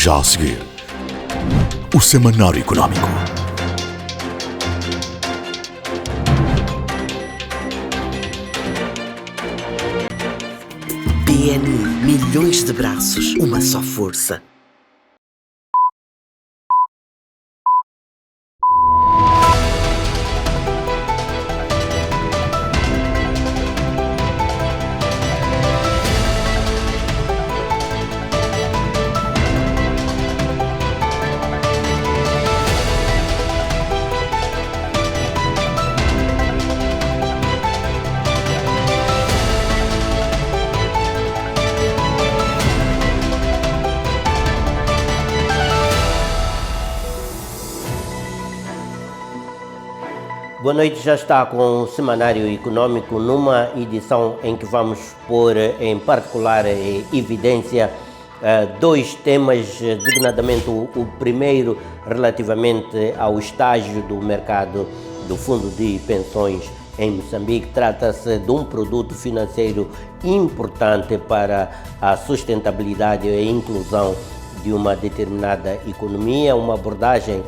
Já a seguir, o Semanário Económico. BNI, milhões de braços, uma só força. Boa noite, já está com o Semanário Económico, numa edição em que vamos pôr em particular evidência dois temas, designadamente o primeiro relativamente ao estágio do mercado do Fundo de Pensões em Moçambique. Trata-se de um produto financeiro importante para a sustentabilidade e a inclusão de uma determinada economia, uma abordagem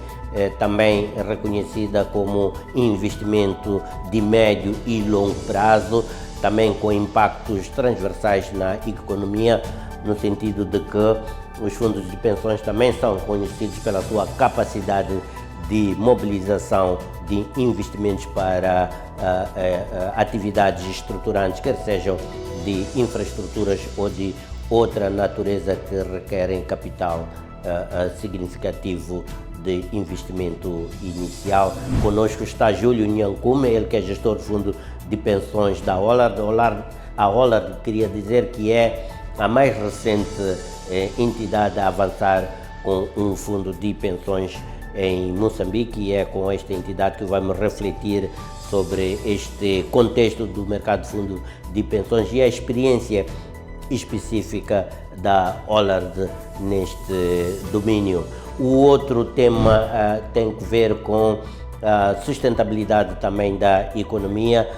também reconhecida como investimento de médio e longo prazo, também com impactos transversais na economia, no sentido de que os fundos de pensões também são conhecidos pela sua capacidade de mobilização de investimentos para atividades estruturantes, quer sejam de infraestruturas ou de outra natureza que requerem capital significativo de investimento inicial. Conosco está Júlio Nhancume, ele que é gestor do fundo de pensões da Hollard. A Hollard queria dizer que é a mais recente entidade a avançar com um fundo de pensões em Moçambique, e é com esta entidade que vamos refletir sobre este contexto do mercado de fundo de pensões e a experiência específica da Hollard neste domínio. O outro tema tem que ver com a sustentabilidade também da economia,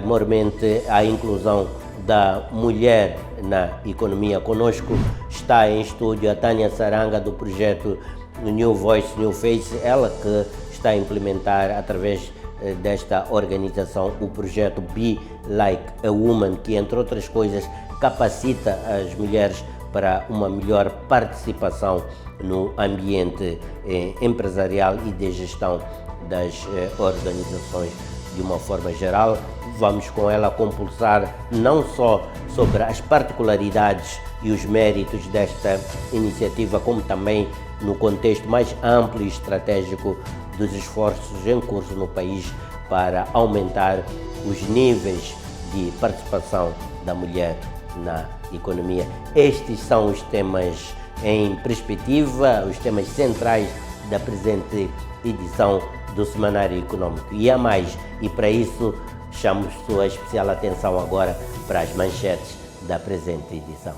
maiormente a inclusão da mulher na economia. Conosco está em estúdio a Tânia Saranga, do projeto New Voice, New Face, ela que está a implementar através desta organização o projeto Be Like a Woman, que entre outras coisas capacita as mulheres para uma melhor participação no ambiente empresarial e de gestão das organizações de uma forma geral. Vamos com ela compulsar não só sobre as particularidades e os méritos desta iniciativa, como também no contexto mais amplo e estratégico dos esforços em curso no país para aumentar os níveis de participação da mulher na economia. Estes são os temas em perspectiva, os temas centrais da presente edição do Semanário Económico. E há mais, e para isso chamo sua especial atenção agora para as manchetes da presente edição.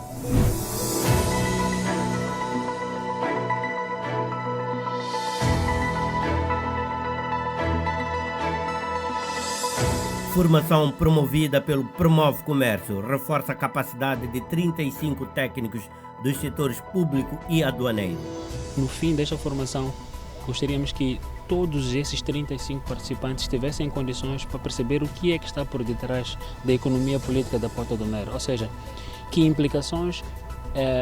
Formação promovida pelo Promove Comércio reforça a capacidade de 35 técnicos dos setores público e aduaneiro. No fim desta formação, gostaríamos que todos esses 35 participantes tivessem condições para perceber o que é que está por detrás da economia política da Porta Doneira, ou seja, que implicações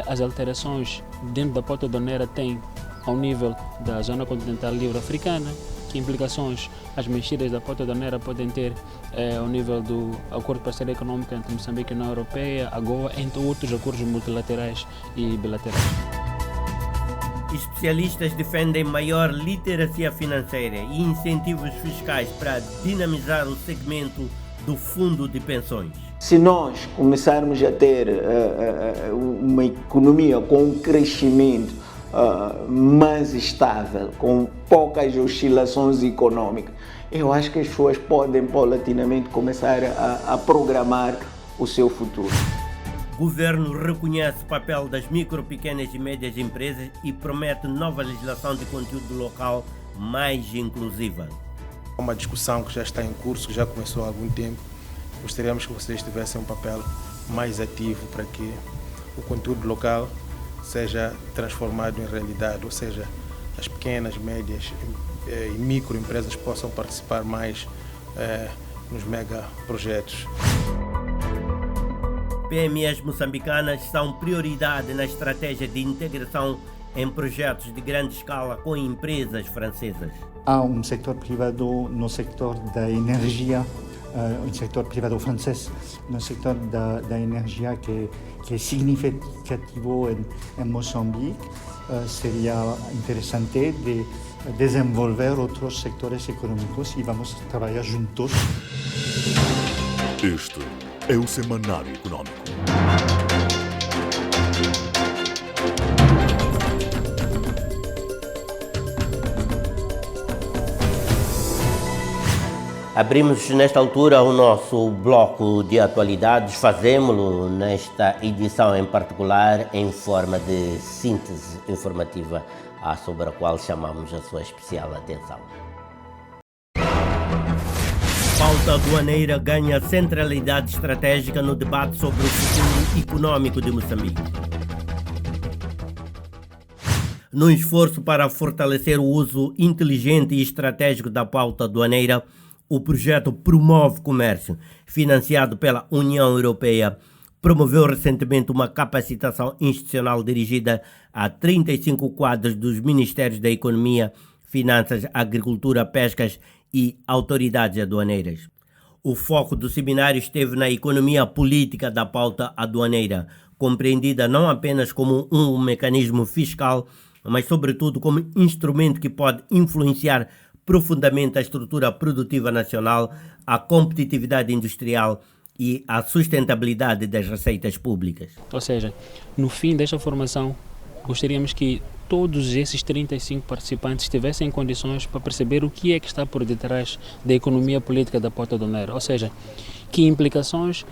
as alterações dentro da Porta Doneira têm ao nível da Zona Continental Livre Africana, que implicações as mexidas da Porta Doneira podem ter ao nível do Acordo de Parceria Econômica entre Moçambique e a União Europeia, AGOA, entre outros acordos multilaterais e bilaterais. Especialistas defendem maior literacia financeira e incentivos fiscais para dinamizar o segmento do fundo de pensões. Se nós começarmos a ter uma economia com um crescimento mais estável, com poucas oscilações econômicas, eu acho que as pessoas podem paulatinamente começar a programar o seu futuro. O governo reconhece o papel das micro, pequenas e médias empresas e promete nova legislação de conteúdo local mais inclusiva. É uma discussão que já está em curso, que já começou há algum tempo. Gostaríamos que vocês tivessem um papel mais ativo para que o conteúdo local seja transformado em realidade, ou seja, as pequenas, médias e microempresas possam participar mais nos megaprojetos. PMEs moçambicanas são prioridade na estratégia de integração em projetos de grande escala com empresas francesas. Há um setor privado no setor da energia, um setor privado francês no setor da energia que é significativo em Moçambique. Seria interessante de desenvolver outros setores econômicos e vamos trabalhar juntos. Este é o Semanário Econômico. Abrimos nesta altura o nosso bloco de atualidades, fazemos-lo nesta edição em particular em forma de síntese informativa, sobre a qual chamamos a sua especial atenção. Pauta aduaneira ganha centralidade estratégica no debate sobre o futuro econômico de Moçambique. No esforço para fortalecer o uso inteligente e estratégico da pauta aduaneira, o projeto Promove Comércio, financiado pela União Europeia, promoveu recentemente uma capacitação institucional dirigida a 35 quadros dos Ministérios da Economia, Finanças, Agricultura, Pescas e autoridades aduaneiras. O foco do seminário esteve na economia política da pauta aduaneira, compreendida não apenas como um mecanismo fiscal, mas sobretudo como instrumento que pode influenciar profundamente a estrutura produtiva nacional, a competitividade industrial e a sustentabilidade das receitas públicas. Ou seja, no fim desta formação, gostaríamos que todos esses 35 participantes tivessem condições para perceber o que é que está por detrás da economia política da pauta aduaneira, ou seja, que implicações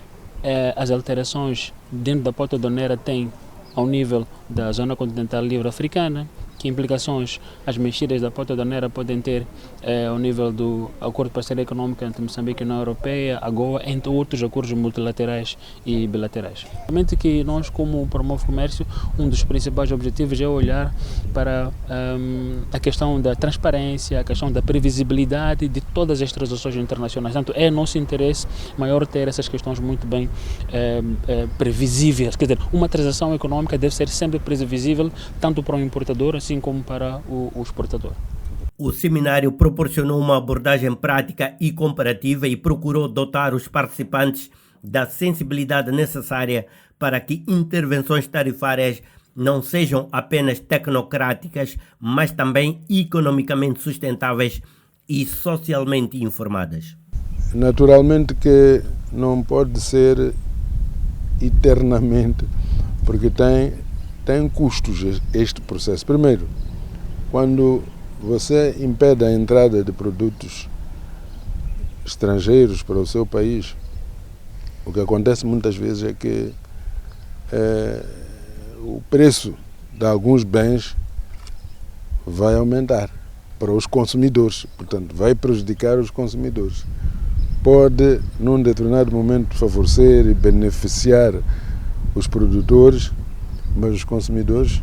as alterações dentro da pauta aduaneira têm ao nível da Zona Continental Livre Africana, que implicações as mexidas da pauta aduaneira podem ter ao nível do Acordo de Parceria Econômica entre Moçambique e a União Europeia, AGOA, entre outros acordos multilaterais e bilaterais. Realmente que nós, como Promove Comércio, um dos principais objetivos é olhar para a questão da transparência, a questão da previsibilidade de todas as transações internacionais. Portanto, é nosso interesse maior ter essas questões muito bem previsíveis. Quer dizer, uma transação econômica deve ser sempre previsível, tanto para o importador, assim como para o exportador. O seminário proporcionou uma abordagem prática e comparativa e procurou dotar os participantes da sensibilidade necessária para que intervenções tarifárias não sejam apenas tecnocráticas, mas também economicamente sustentáveis e socialmente informadas. Naturalmente que não pode ser eternamente, porque tem custos este processo. Primeiro, quando você impede a entrada de produtos estrangeiros para o seu país, o que acontece muitas vezes é que o preço de alguns bens vai aumentar para os consumidores, portanto vai prejudicar os consumidores. Pode, num determinado momento, favorecer e beneficiar os produtores, mas os consumidores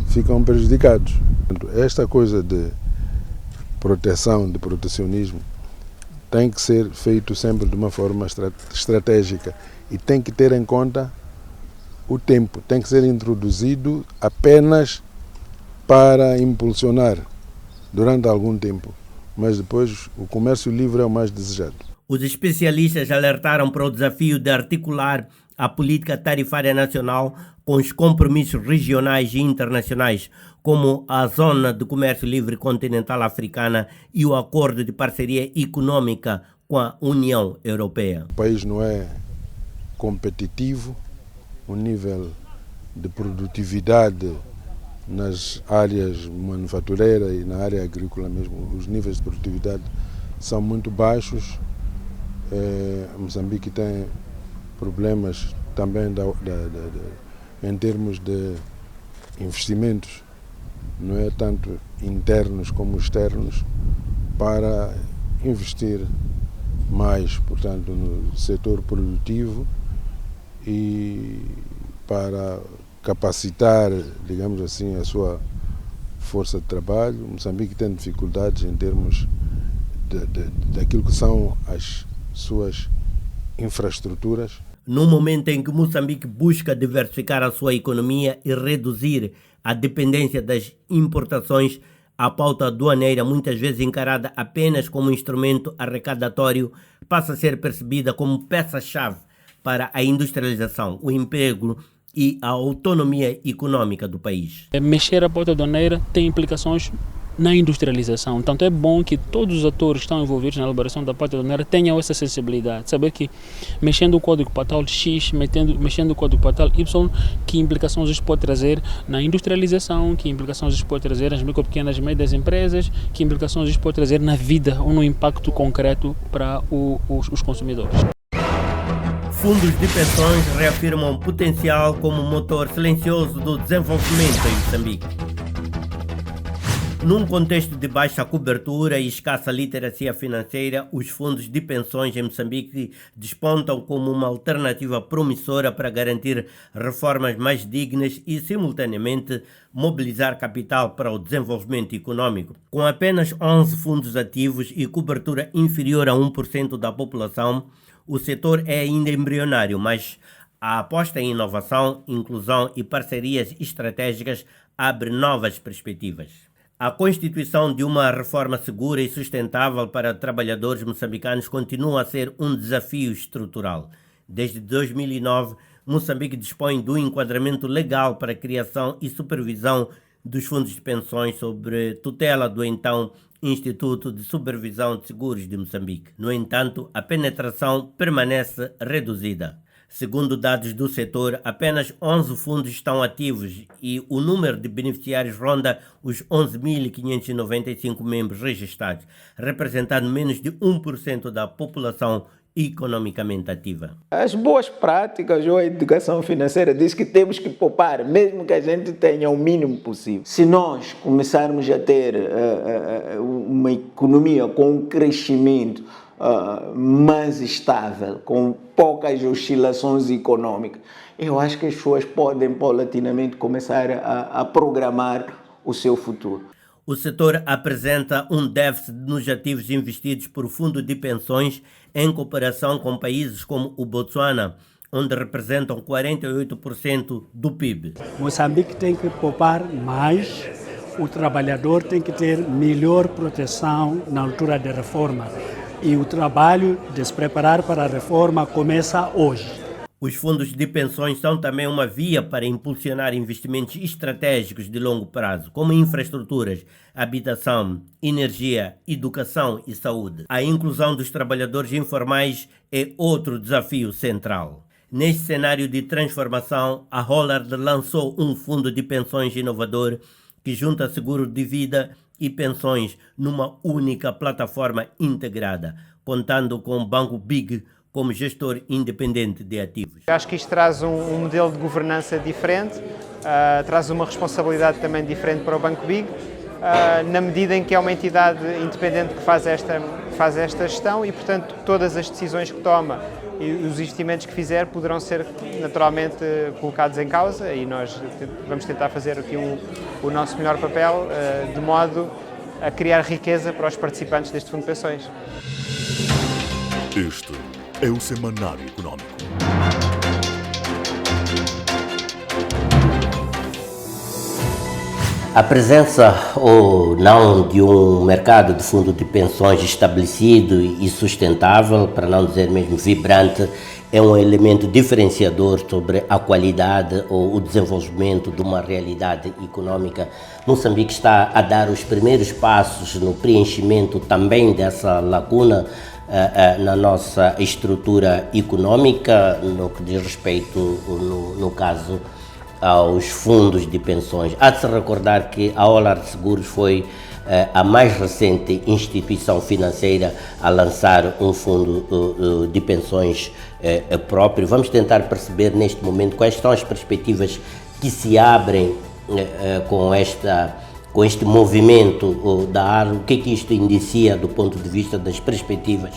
ficam prejudicados. Esta coisa de proteção, de protecionismo, tem que ser feito sempre de uma forma estratégica e tem que ter em conta o tempo. Tem que ser introduzido apenas para impulsionar durante algum tempo, mas depois o comércio livre é o mais desejado. Os especialistas alertaram para o desafio de articular a política tarifária nacional com os compromissos regionais e internacionais, como a Zona de Comércio Livre Continental Africana e o Acordo de Parceria Econômica com a União Europeia. O país não é competitivo, o nível de produtividade nas áreas manufatureiras e na área agrícola mesmo, os níveis de produtividade são muito baixos. Moçambique tem problemas também em termos de investimentos, não é tanto internos como externos, para investir mais, portanto, no setor produtivo e para capacitar, digamos assim, a sua força de trabalho. Moçambique tem dificuldades em termos daquilo que são as suas infraestruturas. No momento em que Moçambique busca diversificar a sua economia e reduzir a dependência das importações, a pauta aduaneira, muitas vezes encarada apenas como instrumento arrecadatório, passa a ser percebida como peça-chave para a industrialização, o emprego e a autonomia econômica do país. Mexer a pauta aduaneira tem implicações na industrialização. Tanto é bom que todos os atores que estão envolvidos na elaboração da pauta aduaneira tenham essa sensibilidade, saber que mexendo o código postal X, mexendo o código postal Y, que implicações isso pode trazer na industrialização, que implicações isso pode trazer nas micro, pequenas e médias empresas, que implicações isso pode trazer na vida ou no impacto concreto para os consumidores. Fundos de pensões reafirmam o potencial como motor silencioso do desenvolvimento em Moçambique. Num contexto de baixa cobertura e escassa literacia financeira, os fundos de pensões em Moçambique despontam como uma alternativa promissora para garantir reformas mais dignas e, simultaneamente, mobilizar capital para o desenvolvimento econômico. Com apenas 11 fundos ativos e cobertura inferior a 1% da população, o setor é ainda embrionário, mas a aposta em inovação, inclusão e parcerias estratégicas abre novas perspectivas. A constituição de uma reforma segura e sustentável para trabalhadores moçambicanos continua a ser um desafio estrutural. Desde 2009, Moçambique dispõe do enquadramento legal para a criação e supervisão dos fundos de pensões sob tutela do então Instituto de Supervisão de Seguros de Moçambique. No entanto, a penetração permanece reduzida. Segundo dados do setor, apenas 11 fundos estão ativos e o número de beneficiários ronda os 11.595 membros registrados, representando menos de 1% da população economicamente ativa. As boas práticas ou a educação financeira diz que temos que poupar, mesmo que a gente tenha o mínimo possível. Se nós começarmos a ter uma economia com um crescimento mais estável, com poucas oscilações econômicas, eu acho que as pessoas podem paulatinamente começar a programar o seu futuro. O setor apresenta um déficit nos ativos investidos por fundo de pensões em comparação com países como o Botsuana, onde representam 48% do PIB. Moçambique tem que poupar mais, o trabalhador tem que ter melhor proteção na altura da reforma. E o trabalho de se preparar para a reforma começa hoje. Os fundos de pensões são também uma via para impulsionar investimentos estratégicos de longo prazo, como infraestruturas, habitação, energia, educação e saúde. A inclusão dos trabalhadores informais é outro desafio central. Neste cenário de transformação, a Hollard lançou um fundo de pensões inovador que junta seguro de vida e pensões numa única plataforma integrada, contando com o Banco Big como gestor independente de ativos. Eu acho que isto traz um modelo de governança diferente, traz uma responsabilidade também diferente para o Banco Big, na medida em que é uma entidade independente que faz esta gestão e, portanto, todas as decisões que toma e os investimentos que fizer poderão ser naturalmente colocados em causa e nós vamos tentar fazer aqui o nosso melhor papel de modo a criar riqueza para os participantes deste Fundo de Pensões. Este é o Semanário Econômico. A presença ou não de um mercado de fundo de pensões estabelecido e sustentável, para não dizer mesmo vibrante, é um elemento diferenciador sobre a qualidade ou o desenvolvimento de uma realidade econômica. Moçambique está a dar os primeiros passos no preenchimento também dessa lacuna na nossa estrutura econômica, no que diz respeito, no caso, aos fundos de pensões. Há de se recordar que a Hollard Seguros foi a mais recente instituição financeira a lançar um fundo de pensões próprio. Vamos tentar perceber neste momento quais são as perspectivas que se abrem com este movimento da AR, o que é que isto indicia do ponto de vista das perspectivas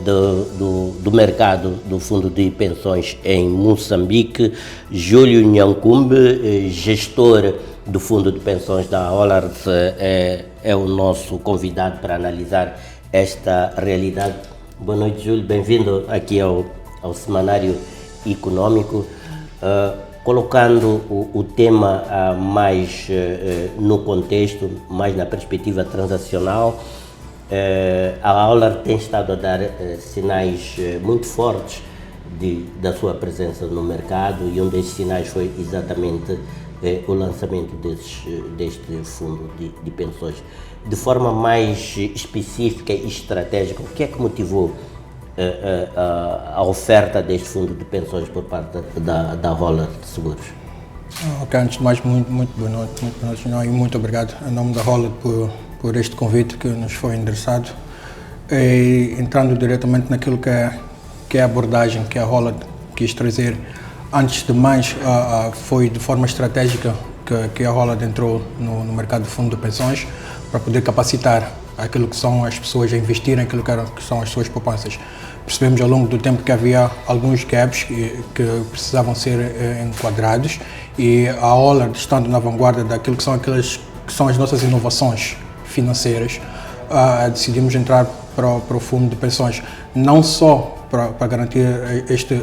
do mercado do Fundo de Pensões em Moçambique, Júlio Nhancumbe, gestor do Fundo de Pensões da Hollard, é o nosso convidado para analisar esta realidade. Boa noite, Júlio, bem-vindo aqui ao Semanário Econômico. Colocando o tema mais no contexto, mais na perspectiva transacional, a Hollard tem estado a dar sinais muito fortes da sua presença no mercado, e um desses sinais foi exatamente o lançamento deste fundo de pensões. De forma mais específica e estratégica, o que é que motivou a oferta deste fundo de pensões por parte da Hollard Seguros? Ok, antes de mais, muito boa noite, e muito obrigado em nome da Hollard por este convite que nos foi endereçado. E entrando diretamente naquilo que é a abordagem que a Hollard quis trazer, antes de mais, foi de forma estratégica que a Hollard entrou no mercado de fundo de pensões para poder capacitar aquilo que são as pessoas a investirem, aquilo que são as suas poupanças. Percebemos ao longo do tempo que havia alguns gaps que precisavam ser enquadrados, e a Hollard, estando na vanguarda daquilo que são as nossas inovações financeiras, decidimos entrar para o fundo de pensões, não só para garantir este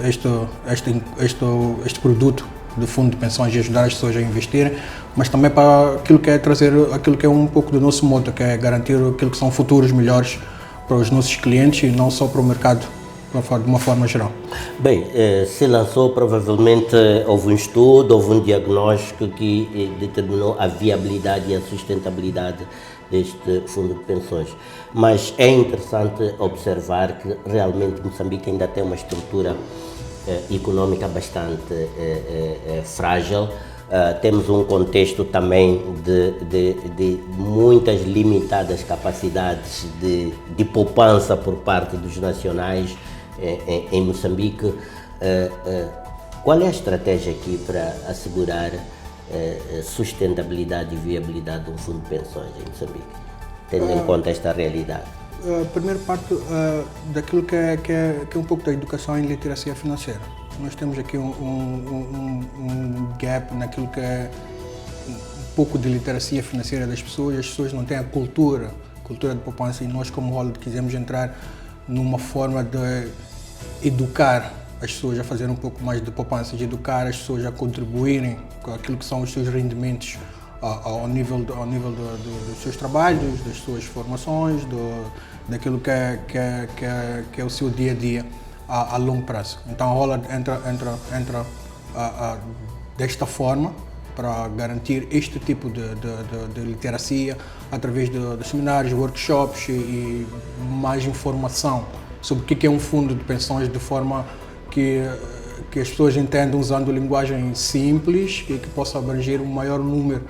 produto de fundo de pensões e ajudar as pessoas a investirem, mas também para aquilo que é trazer aquilo que é um pouco do nosso modo, que é garantir aquilo que são futuros melhores para os nossos clientes e não só para o mercado de uma forma geral. Bem, se lançou, provavelmente houve um estudo, houve um diagnóstico que determinou a viabilidade e a sustentabilidade deste fundo de pensões. Mas é interessante observar que realmente Moçambique ainda tem uma estrutura econômica bastante frágil. Temos um contexto também de muitas limitadas capacidades de poupança por parte dos nacionais em Moçambique. Qual é a estratégia aqui para assegurar sustentabilidade e viabilidade de um fundo de pensões em Moçambique, tendo em conta esta realidade? A primeira parte daquilo que é um pouco da educação em literacia financeira. Nós temos aqui um gap naquilo que é um pouco de literacia financeira das pessoas. As pessoas não têm a cultura de poupança, e nós, como Hollard, quisemos entrar numa forma de educar as pessoas a fazer um pouco mais de poupança, de educar as pessoas a contribuírem com aquilo que são os seus rendimentos ao nível dos seus trabalhos, das suas formações, daquilo que é o seu dia a dia a longo prazo. Então a Hollard entra desta forma para garantir este tipo de literacia através de seminários, workshops e mais informação sobre o que é um fundo de pensões, de forma que as pessoas entendam, usando linguagem simples e que possa abranger um maior número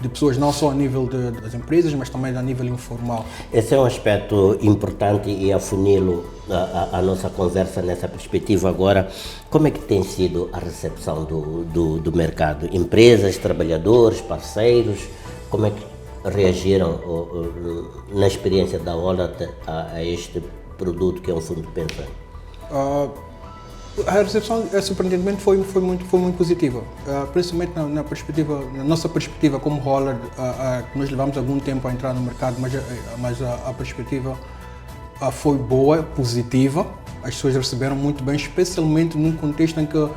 de pessoas, não só a nível das empresas, mas também a nível informal. Esse é um aspecto importante, e afunilo a nossa conversa nessa perspectiva agora. Como é que tem sido a recepção do mercado? Empresas, trabalhadores, parceiros, como é que reagiram na experiência da Hollard a este produto que é um fundo de pensão? A recepção, surpreendentemente, foi muito positiva, principalmente na nossa perspectiva como Hollard. Nós levamos algum tempo a entrar no mercado, mas a perspectiva foi boa, positiva. As pessoas receberam muito bem, especialmente num contexto em que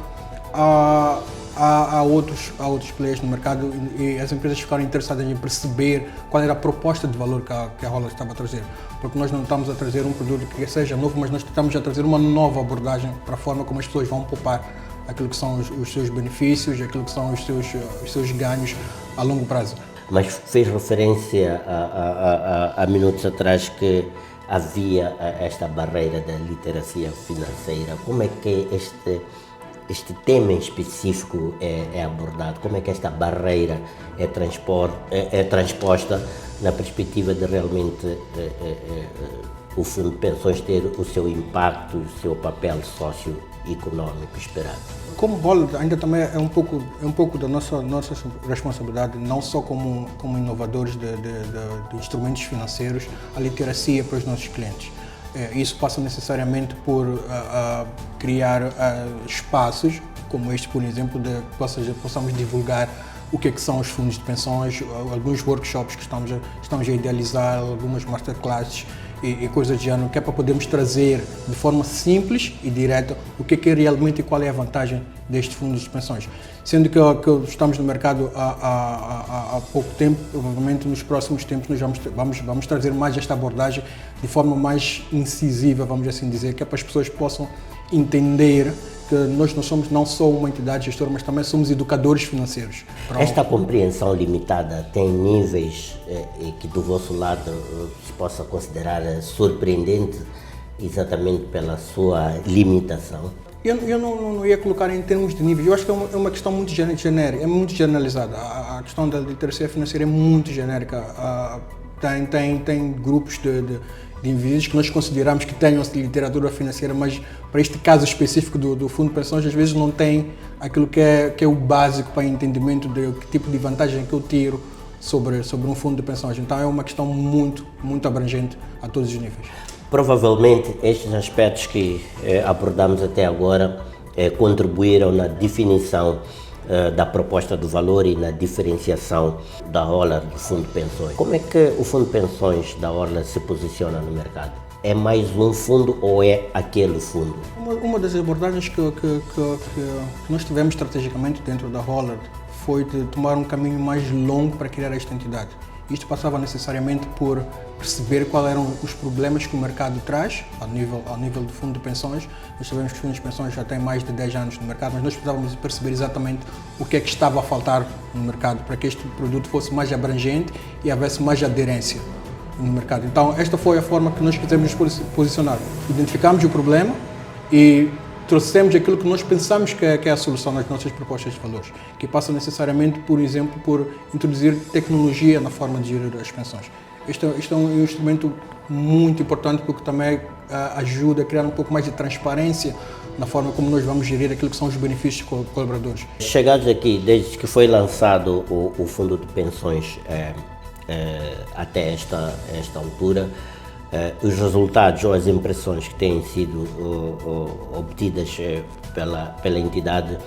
há outros players no mercado, e as empresas ficaram interessadas em perceber qual era a proposta de valor que a Hollard estava a trazer. Porque nós não estamos a trazer um produto que seja novo, mas nós estamos a trazer uma nova abordagem para a forma como as pessoas vão poupar aquilo que são os seus benefícios, aquilo que são os seus ganhos a longo prazo. Mas fez referência há minutos atrás que havia esta barreira da literacia financeira. Como é que este tema em específico é abordado? Como é que esta barreira é transposta na perspectiva de realmente o Fundo de Pensões ter o seu impacto, o seu papel socioeconómico esperado? Como Hollard, ainda também é um pouco da nossa responsabilidade, não só como inovadores de instrumentos financeiros, a literacia para os nossos clientes. Isso passa necessariamente por criar espaços como este, por exemplo, de que possamos divulgar o que são os fundos de pensões, alguns workshops que estamos a idealizar, algumas masterclasses e coisas do género, que é para podermos trazer de forma simples e direta o que é realmente e qual é a vantagem destes fundos de pensões. Sendo que estamos no mercado há pouco tempo, provavelmente nos próximos tempos nós vamos trazer mais esta abordagem de forma mais incisiva, vamos assim dizer, que é para as pessoas possam entender que nós não somos não só uma entidade gestora, mas também somos educadores financeiros. Esta compreensão limitada tem níveis que do vosso lado se possa considerar surpreendente exatamente pela sua limitação? Eu não ia colocar em termos de níveis, eu acho que é uma questão muito genérica, é muito generalizada. A questão da literacia financeira é muito genérica. Tem grupos de indivíduos que nós consideramos que tenham literatura financeira, mas para este caso específico do Fundo de Pensões, às vezes não tem aquilo que é o básico para entendimento de que tipo de vantagem que eu tiro sobre um fundo de pensões. Então é uma questão muito abrangente a todos os níveis. Provavelmente estes aspectos que abordamos até agora contribuíram na definição da proposta do valor e na diferenciação da Orla do Fundo de Pensões. Como é que o Fundo de Pensões da Orla se posiciona no mercado? É mais um fundo ou é aquele fundo? Uma das abordagens que nós tivemos estrategicamente dentro da Hollard foi de tomar um caminho mais longo para criar esta entidade. Isto passava necessariamente por perceber quais eram os problemas que o mercado traz ao nível do fundo de pensões. Nós sabemos que os fundos de pensões já têm mais de 10 anos no mercado, mas nós precisávamos perceber exatamente o que é que estava a faltar no mercado para que este produto fosse mais abrangente e houvesse mais aderência no mercado. Então, esta foi a forma que nós quisemos nos posicionar. Identificamos o problema e trouxemos aquilo que nós pensamos que é a solução nas nossas propostas de valores, que passa necessariamente, por exemplo, por introduzir tecnologia na forma de gerir as pensões. Isto é um instrumento muito importante porque também ajuda a criar um pouco mais de transparência na forma como nós vamos gerir aquilo que são os benefícios colaboradores. Chegados aqui, desde que foi lançado o Fundo de Pensões até esta altura, os resultados ou as impressões que têm sido obtidas pela entidade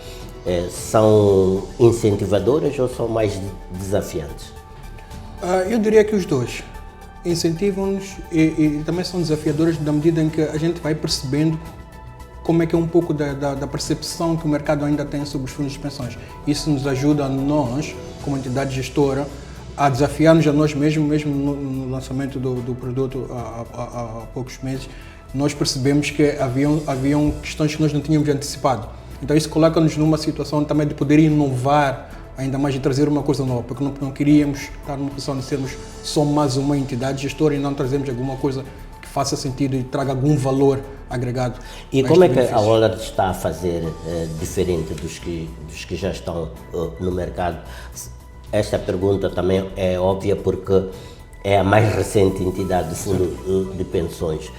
são incentivadoras ou são mais desafiantes? Eu diria que os dois. Incentivam-nos e também são desafiadoras na medida em que a gente vai percebendo como é que é um pouco da percepção que o mercado ainda tem sobre os fundos de pensões. Isso nos ajuda a nós, como entidade gestora, a desafiar-nos a nós mesmos, mesmo no lançamento do produto há poucos meses, nós percebemos que haviam questões que nós não tínhamos antecipado. Então isso coloca-nos numa situação também de poder inovar ainda mais e trazer uma coisa nova, porque não queríamos estar numa posição de sermos só mais uma entidade gestora e não trazermos alguma coisa que faça sentido e traga algum valor agregado. E como é que a Hollard está a fazer diferente dos que já estão no mercado? Esta pergunta também é óbvia porque é a mais recente entidade de fundo de pensões.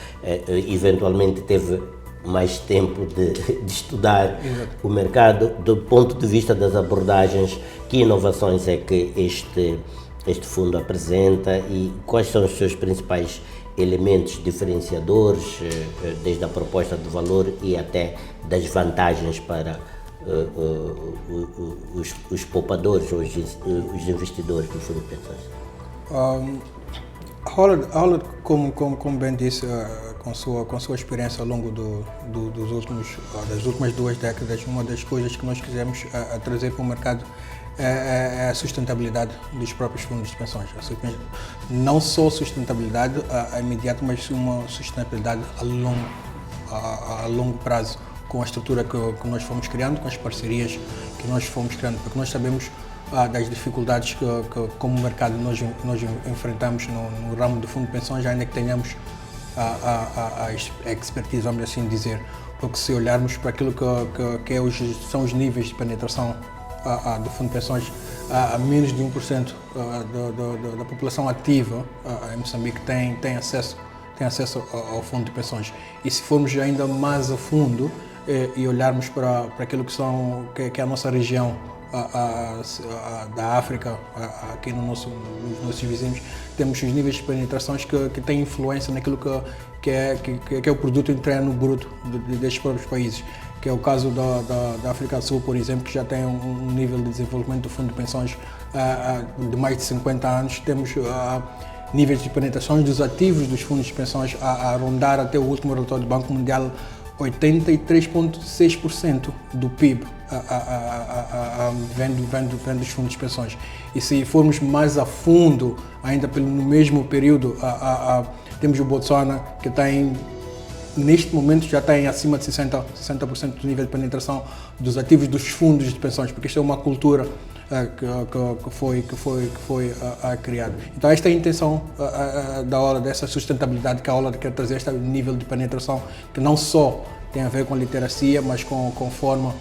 Eventualmente teve mais tempo de estudar o mercado do ponto de vista das abordagens. Que inovações é que este fundo apresenta e quais são os seus principais elementos diferenciadores, desde a proposta de valor e até das vantagens para os poupadores ou os investidores do fundo de pensões? A Hollard, como bem disse, com sua experiência ao longo das últimas 2 décadas, uma das coisas que nós quisemos trazer para o mercado é a sustentabilidade dos próprios fundos de pensões. Não só sustentabilidade imediata, mas uma sustentabilidade a longo prazo, com a estrutura que nós fomos criando, com as parcerias que nós fomos criando, porque nós sabemos das dificuldades que como mercado nós enfrentamos no ramo do fundo de pensões, ainda que tenhamos a expertise, vamos assim dizer, porque se olharmos para aquilo que são os níveis de penetração do fundo de pensões, a menos de 1% da população ativa em Moçambique tem acesso ao fundo de pensões. E se formos ainda mais a fundo e olharmos para aquilo que é a nossa região da África, aqui nos nossos vizinhos, temos os níveis de penetrações que têm influência naquilo que é o produto interno bruto destes próprios países, que é o caso da África do Sul, por exemplo, que já tem um nível de desenvolvimento do fundo de pensões de mais de 50 anos. Temos níveis de penetrações dos ativos dos fundos de pensões a rondar até o último relatório do Banco Mundial 83,6% do PIB vem dos fundos de pensões. E se formos mais a fundo, ainda no mesmo período, temos o Botswana, que tem, neste momento já tem acima de 60% do nível de penetração dos ativos dos fundos de pensões, porque isto é uma cultura que foi criada. Então esta é a intenção da aula, dessa sustentabilidade que a aula quer trazer, este nível de penetração que não só tem a ver com literacia, mas com forma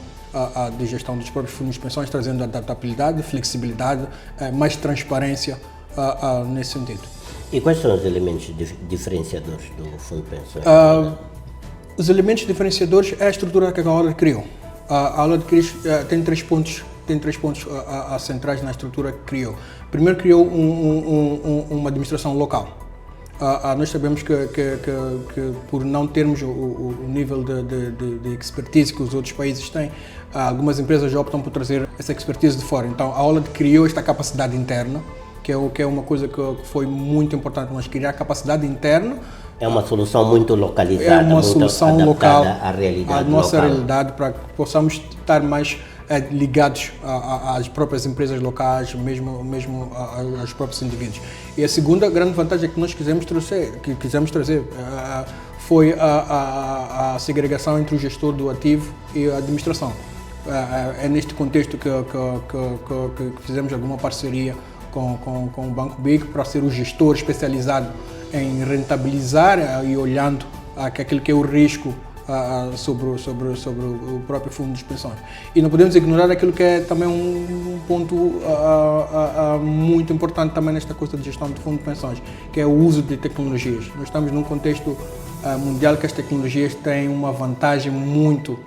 de gestão dos próprios fundos de pensões, trazendo adaptabilidade, flexibilidade, mais transparência nesse sentido. E quais são os elementos diferenciadores do fundo de pensões? Os elementos diferenciadores é a estrutura que a aula criou. A aula tem três pontos centrais na estrutura que criou. Primeiro, criou uma administração local. Nós sabemos que por não termos o nível de expertise que os outros países têm, algumas empresas optam por trazer essa expertise de fora. Então, a aula criou esta capacidade interna, que é uma coisa que foi muito importante, nós criar capacidade interna. É uma solução muito localizada, é uma solução local à realidade à nossa local. realidade, para que possamos estar mais ligados às próprias empresas locais, mesmo aos próprios indivíduos. E a segunda grande vantagem que nós quisemos trazer foi a segregação entre o gestor do ativo e a administração. É neste contexto que fizemos alguma parceria com o Banco Big para ser o gestor especializado em rentabilizar e olhando aquilo que é o risco sobre o próprio fundo de pensões. E não podemos ignorar aquilo que é também um ponto muito importante também nesta coisa de gestão de fundo de pensões, que é o uso de tecnologias. Nós estamos num contexto mundial que as tecnologias têm uma vantagem muito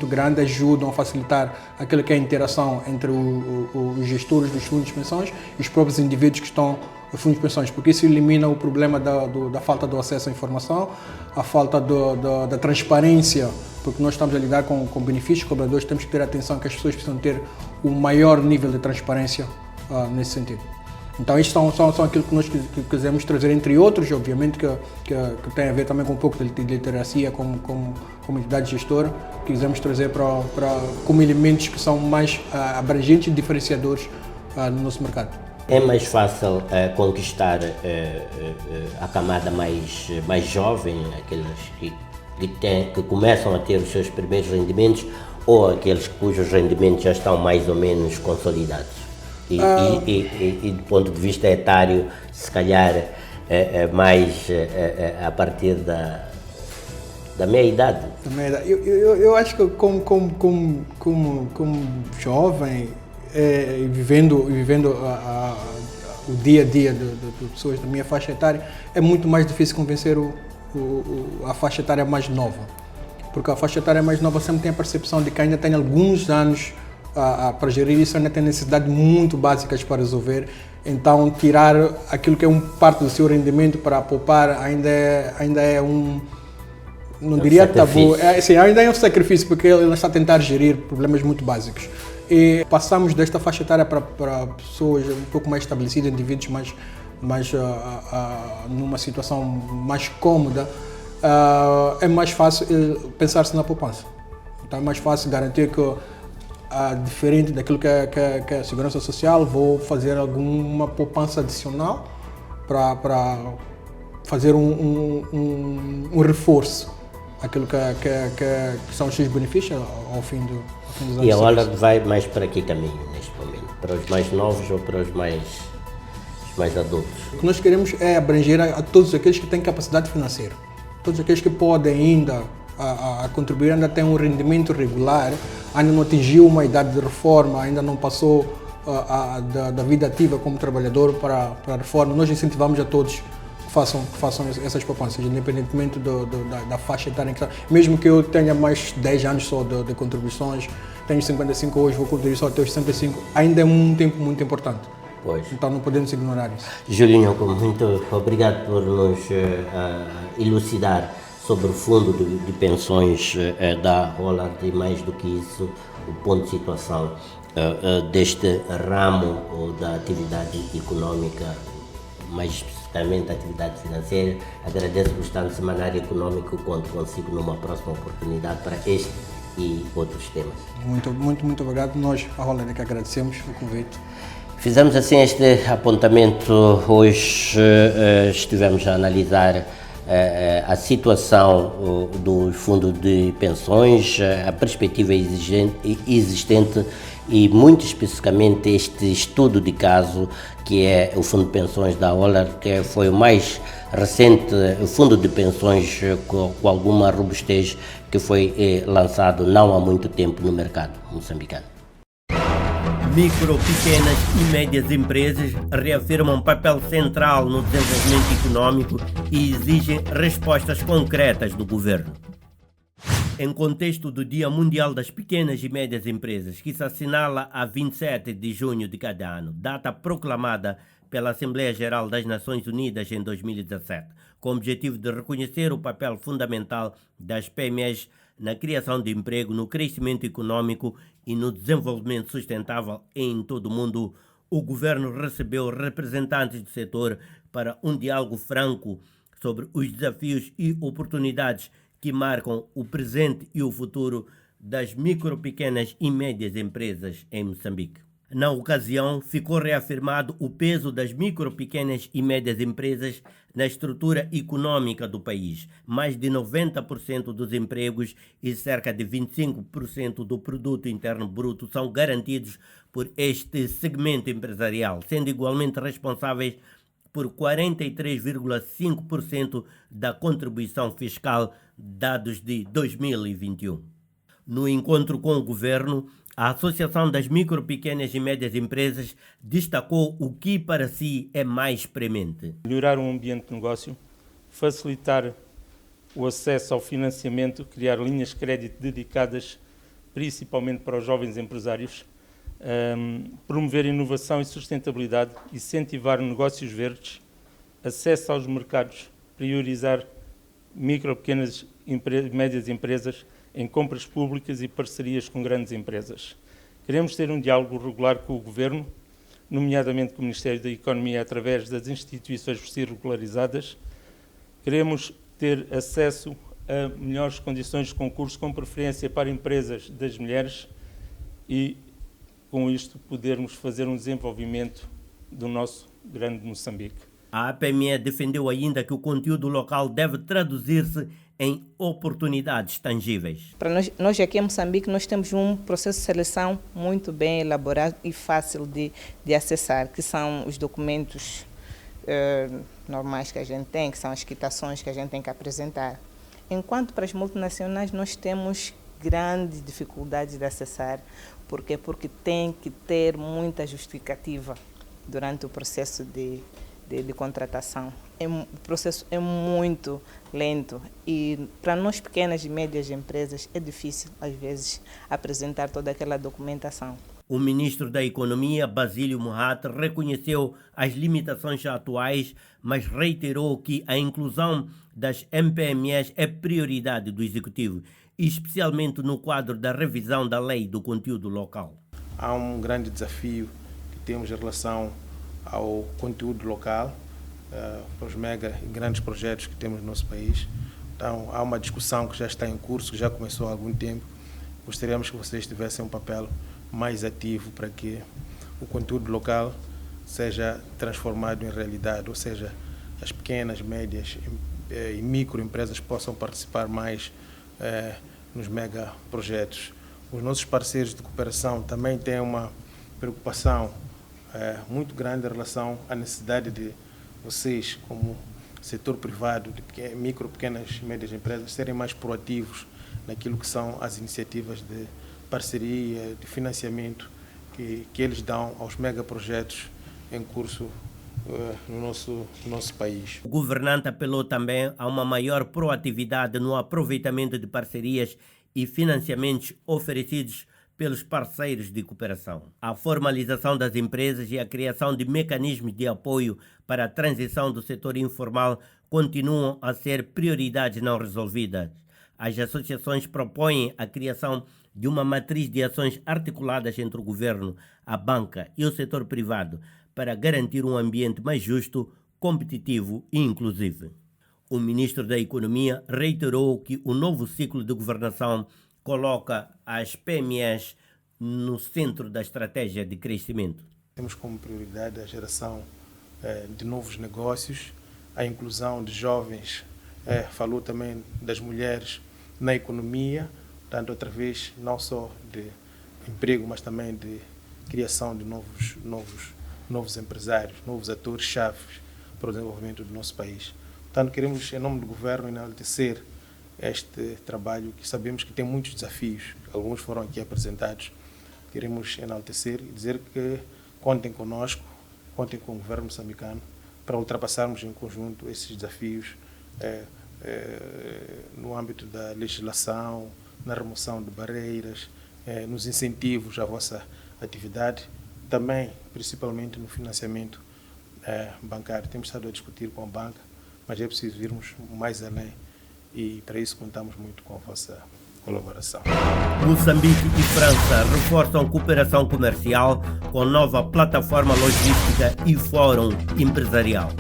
grande, ajudam a facilitar aquilo que é a interação entre os gestores dos fundos de pensões e os próprios indivíduos que estão nos fundos de pensões, porque isso elimina o problema da falta do acesso à informação, a falta da transparência, porque nós estamos a lidar com benefícios cobradores, temos que ter atenção que as pessoas precisam ter o maior nível de transparência nesse sentido. Então, isto são aquilo que nós quisemos trazer, entre outros, obviamente, que tem a ver também com um pouco de literacia como entidade gestora, que quisemos trazer como elementos que são mais abrangentes e diferenciadores no nosso mercado. É mais fácil conquistar a camada mais jovem, aqueles que começam a ter os seus primeiros rendimentos, ou aqueles cujos rendimentos já estão mais ou menos consolidados? E do ponto de vista etário, se calhar mais a partir da meia idade. Da meia idade. Eu acho que como jovem, vivendo o dia a dia de pessoas da minha faixa etária, é muito mais difícil convencer a faixa etária mais nova. Porque a faixa etária mais nova sempre tem a percepção de que ainda tem alguns anos para gerir isso, ainda tem necessidades muito básicas para resolver. Então, tirar aquilo que é parte do seu rendimento para poupar ainda é não diria tabu, ainda é um sacrifício, porque ele está a tentar gerir problemas muito básicos. E passamos desta faixa etária para pessoas um pouco mais estabelecidas, indivíduos mais numa situação mais cômoda. É mais fácil pensar-se na poupança. Então, é mais fácil garantir que, diferente daquilo que é a segurança social, vou fazer alguma poupança adicional para fazer um reforço aquilo que são os seus benefícios ao fim dos anos. E a aula vai mais para que caminho neste momento? Para os mais novos ou para os mais adultos? O que nós queremos é abranger a todos aqueles que têm capacidade financeira, todos aqueles que podem ainda a contribuir, ainda têm um rendimento regular, ainda não atingiu uma idade de reforma, ainda não passou da vida ativa como trabalhador para a reforma. Nós incentivamos a todos que façam essas poupanças, independentemente da faixa etária em que está. Mesmo que eu tenha mais 10 anos só de contribuições, tenho 55 hoje, vou contribuir só até os 65, ainda é um tempo muito importante. Pois. Então não podemos ignorar isso. Julinho, muito obrigado por nos elucidar sobre o fundo de pensões da Hollard e, mais do que isso, o ponto de situação deste ramo da atividade econômica, mais especificamente a atividade financeira. Agradeço bastante o Semanário Econômico, conto consigo numa próxima oportunidade para este e outros temas. Muito obrigado. Nós, a Hollard, é que agradecemos o convite. Fizemos assim este apontamento. Hoje estivemos a analisar a situação do fundo de pensões, a perspectiva existente e muito especificamente este estudo de caso que é o fundo de pensões da Hollard, que foi o mais recente fundo de pensões com alguma robustez que foi lançado não há muito tempo no mercado moçambicano. Micro, pequenas e médias empresas reafirmam papel central no desenvolvimento econômico e exigem respostas concretas do governo. Em contexto do Dia Mundial das Pequenas e Médias Empresas, que se assinala a 27 de junho de cada ano, data proclamada pela Assembleia Geral das Nações Unidas em 2017, com o objetivo de reconhecer o papel fundamental das PMEs na criação de emprego, no crescimento econômico e no desenvolvimento sustentável em todo o mundo, o governo recebeu representantes do setor para um diálogo franco sobre os desafios e oportunidades que marcam o presente e o futuro das micro, pequenas e médias empresas em Moçambique. Na ocasião, ficou reafirmado o peso das micro, pequenas e médias empresas na estrutura econômica do país. Mais de 90% dos empregos e cerca de 25% do produto interno bruto são garantidos por este segmento empresarial, sendo igualmente responsáveis por 43,5% da contribuição fiscal, dados de 2021. No encontro com o governo, a Associação das Micro, Pequenas e Médias Empresas destacou o que para si é mais premente. Melhorar o ambiente de negócio, facilitar o acesso ao financiamento, criar linhas de crédito dedicadas principalmente para os jovens empresários, promover inovação e sustentabilidade, incentivar negócios verdes, acesso aos mercados, priorizar micro, pequenas e médias empresas em compras públicas e parcerias com grandes empresas. Queremos ter um diálogo regular com o Governo, nomeadamente com o Ministério da Economia, através das instituições por si regularizadas. Queremos ter acesso a melhores condições de concurso com preferência para empresas das mulheres e, com isto, podermos fazer um desenvolvimento do nosso grande Moçambique. A APME defendeu ainda que o conteúdo local deve traduzir-se em oportunidades tangíveis. Para nós aqui em Moçambique, nós temos um processo de seleção muito bem elaborado e fácil de acessar, que são os documentos normais que a gente tem, que são as quitações que a gente tem que apresentar. Enquanto para as multinacionais nós temos grandes dificuldades de acessar. Por quê? Porque tem que ter muita justificativa durante o processo de contratação. O processo é muito lento e para nós pequenas e médias empresas é difícil, às vezes, apresentar toda aquela documentação. O ministro da Economia, Basílio Mohat, reconheceu as limitações atuais, mas reiterou que a inclusão das MPMEs é prioridade do Executivo, especialmente no quadro da revisão da lei do conteúdo local. Há um grande desafio que temos em relação ao conteúdo local, para os mega e grandes projetos que temos no nosso país. Então, há uma discussão que já está em curso, que já começou há algum tempo. Gostaríamos que vocês tivessem um papel mais ativo para que o conteúdo local seja transformado em realidade, ou seja, as pequenas, médias e microempresas possam participar mais nos mega projetos. Os nossos parceiros de cooperação também têm uma preocupação muito grande em relação à necessidade de vocês, como setor privado, de micro, pequenas e médias empresas, serem mais proativos naquilo que são as iniciativas de parceria, de financiamento que eles dão aos megaprojetos em curso no nosso país. O governante apelou também a uma maior proatividade no aproveitamento de parcerias e financiamentos oferecidos pelos parceiros de cooperação. A formalização das empresas e a criação de mecanismos de apoio para a transição do setor informal continuam a ser prioridades não resolvidas. As associações propõem a criação de uma matriz de ações articuladas entre o governo, a banca e o setor privado para garantir um ambiente mais justo, competitivo e inclusivo. O ministro da Economia reiterou que o novo ciclo de governação coloca as PMEs no centro da estratégia de crescimento. Temos como prioridade a geração de novos negócios, a inclusão de jovens, falou também das mulheres na economia, tanto através não só de emprego, mas também de criação de novos empresários, novos atores-chave para o desenvolvimento do nosso país. Portanto, queremos, em nome do governo, enaltecer este trabalho que sabemos que tem muitos desafios, alguns foram aqui apresentados. Queremos enaltecer e dizer que contem conosco, contem com o governo moçambicano para ultrapassarmos em conjunto esses desafios no âmbito da legislação, na remoção de barreiras, nos incentivos à vossa atividade, também, principalmente no financiamento bancário. Temos estado a discutir com a banca, mas é preciso irmos mais além e para isso contamos muito com a vossa colaboração. Moçambique e França reforçam cooperação comercial com nova plataforma logística e fórum empresarial.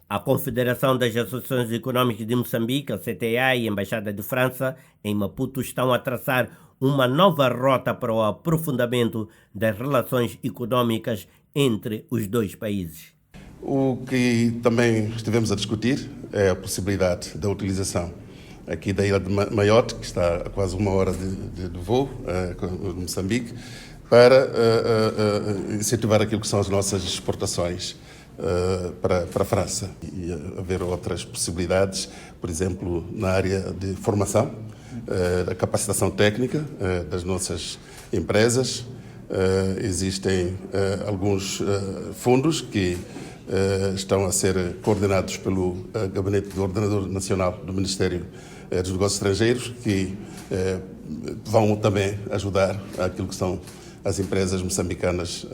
A Confederação das Associações Econômicas de Moçambique, a CTA, e a Embaixada de França, em Maputo, estão a traçar uma nova rota para o aprofundamento das relações econômicas entre os dois países. O que também estivemos a discutir é a possibilidade da utilização aqui da ilha de Mayotte, que está a quase 1 hora de voo, de Moçambique, para incentivar aquilo que são as nossas exportações para a França. E haver outras possibilidades, por exemplo, na área de formação, da capacitação técnica das nossas empresas. Existem alguns fundos que estão a ser coordenados pelo Gabinete do Ordenador Nacional do Ministério dos Negócios Estrangeiros, que vão também ajudar aquilo que são as empresas moçambicanas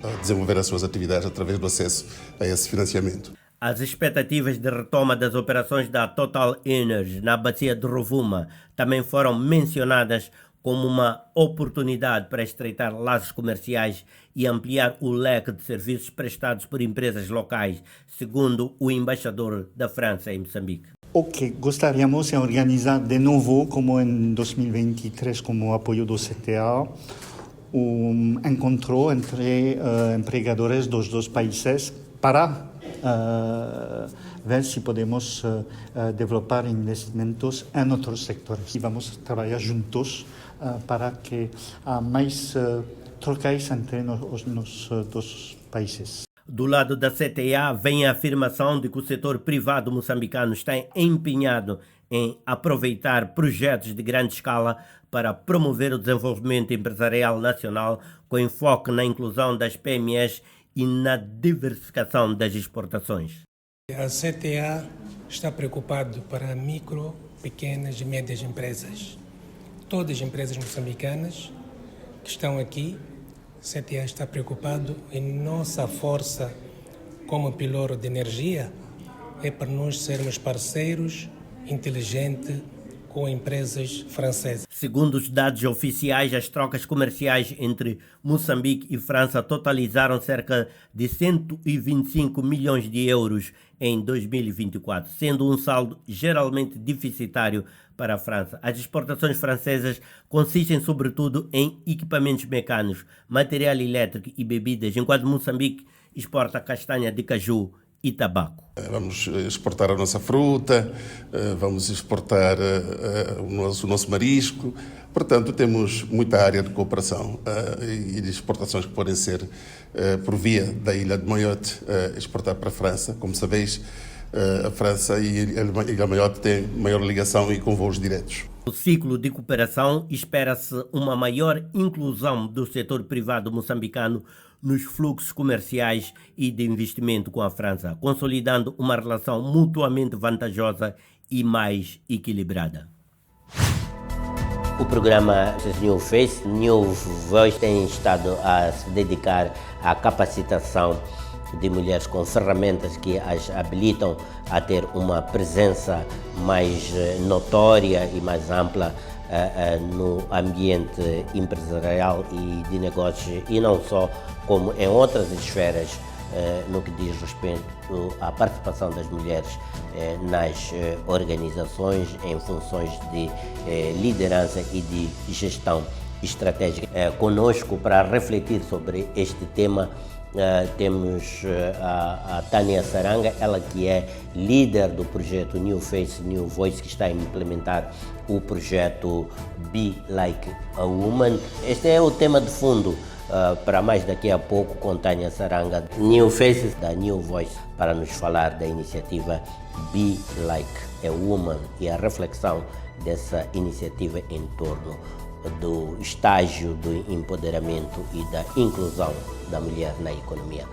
a desenvolver as suas atividades através do acesso a esse financiamento. As expectativas de retoma das operações da Total Energy na bacia de Rovuma também foram mencionadas como uma oportunidade para estreitar laços comerciais e ampliar o leque de serviços prestados por empresas locais, segundo o embaixador da França em Moçambique. O que gostaríamos de organizar de novo, como em 2023, como apoio do CTA, encontro entre empregadores dos dois países para ver se podemos desenvolver investimentos em outros sectores. E vamos trabalhar juntos para que há mais trocas entre os dois países. Do lado da CTA vem a afirmação de que o setor privado moçambicano está empenhado em aproveitar projetos de grande escala para promover o desenvolvimento empresarial nacional com enfoque na inclusão das PMEs e na diversificação das exportações. A CTA está preocupado para micro, pequenas e médias empresas. Todas as empresas moçambicanas que estão aqui, a CTA está preocupado em nossa força como piloto de energia é para nós sermos parceiros inteligentes com empresas francesas. Segundo os dados oficiais, as trocas comerciais entre Moçambique e França totalizaram cerca de 125 milhões de euros em 2024, sendo um saldo geralmente deficitário para a França. As exportações francesas consistem sobretudo em equipamentos mecânicos, material elétrico e bebidas, enquanto Moçambique exporta castanha de caju e tabaco. Vamos exportar a nossa fruta, vamos exportar o nosso marisco. Portanto, temos muita área de cooperação e de exportações que podem ser por via da ilha de Mayotte, exportar para a França. Como sabeis, a França e a ilha de Mayotte têm maior ligação e com voos diretos. No ciclo de cooperação, espera-se uma maior inclusão do setor privado moçambicano nos fluxos comerciais e de investimento com a França, consolidando uma relação mutuamente vantajosa e mais equilibrada. O programa New Face, New Voice tem estado a se dedicar à capacitação de mulheres com ferramentas que as habilitam a ter uma presença mais notória e mais ampla no ambiente empresarial e de negócios, e não só, como em outras esferas, no que diz respeito à participação das mulheres nas organizações em funções de liderança e de gestão estratégica. Conosco, para refletir sobre este tema, temos a Tânia Saranga, ela que é líder do projeto New Face, New Voice, que está a implementar o projeto Be Like a Woman. Este é o tema de fundo para mais daqui a pouco com Tânia Saranga, New Faces da New Voice, para nos falar da iniciativa Be Like a Woman e a reflexão dessa iniciativa em torno do estágio do empoderamento e da inclusão da mulher na economia.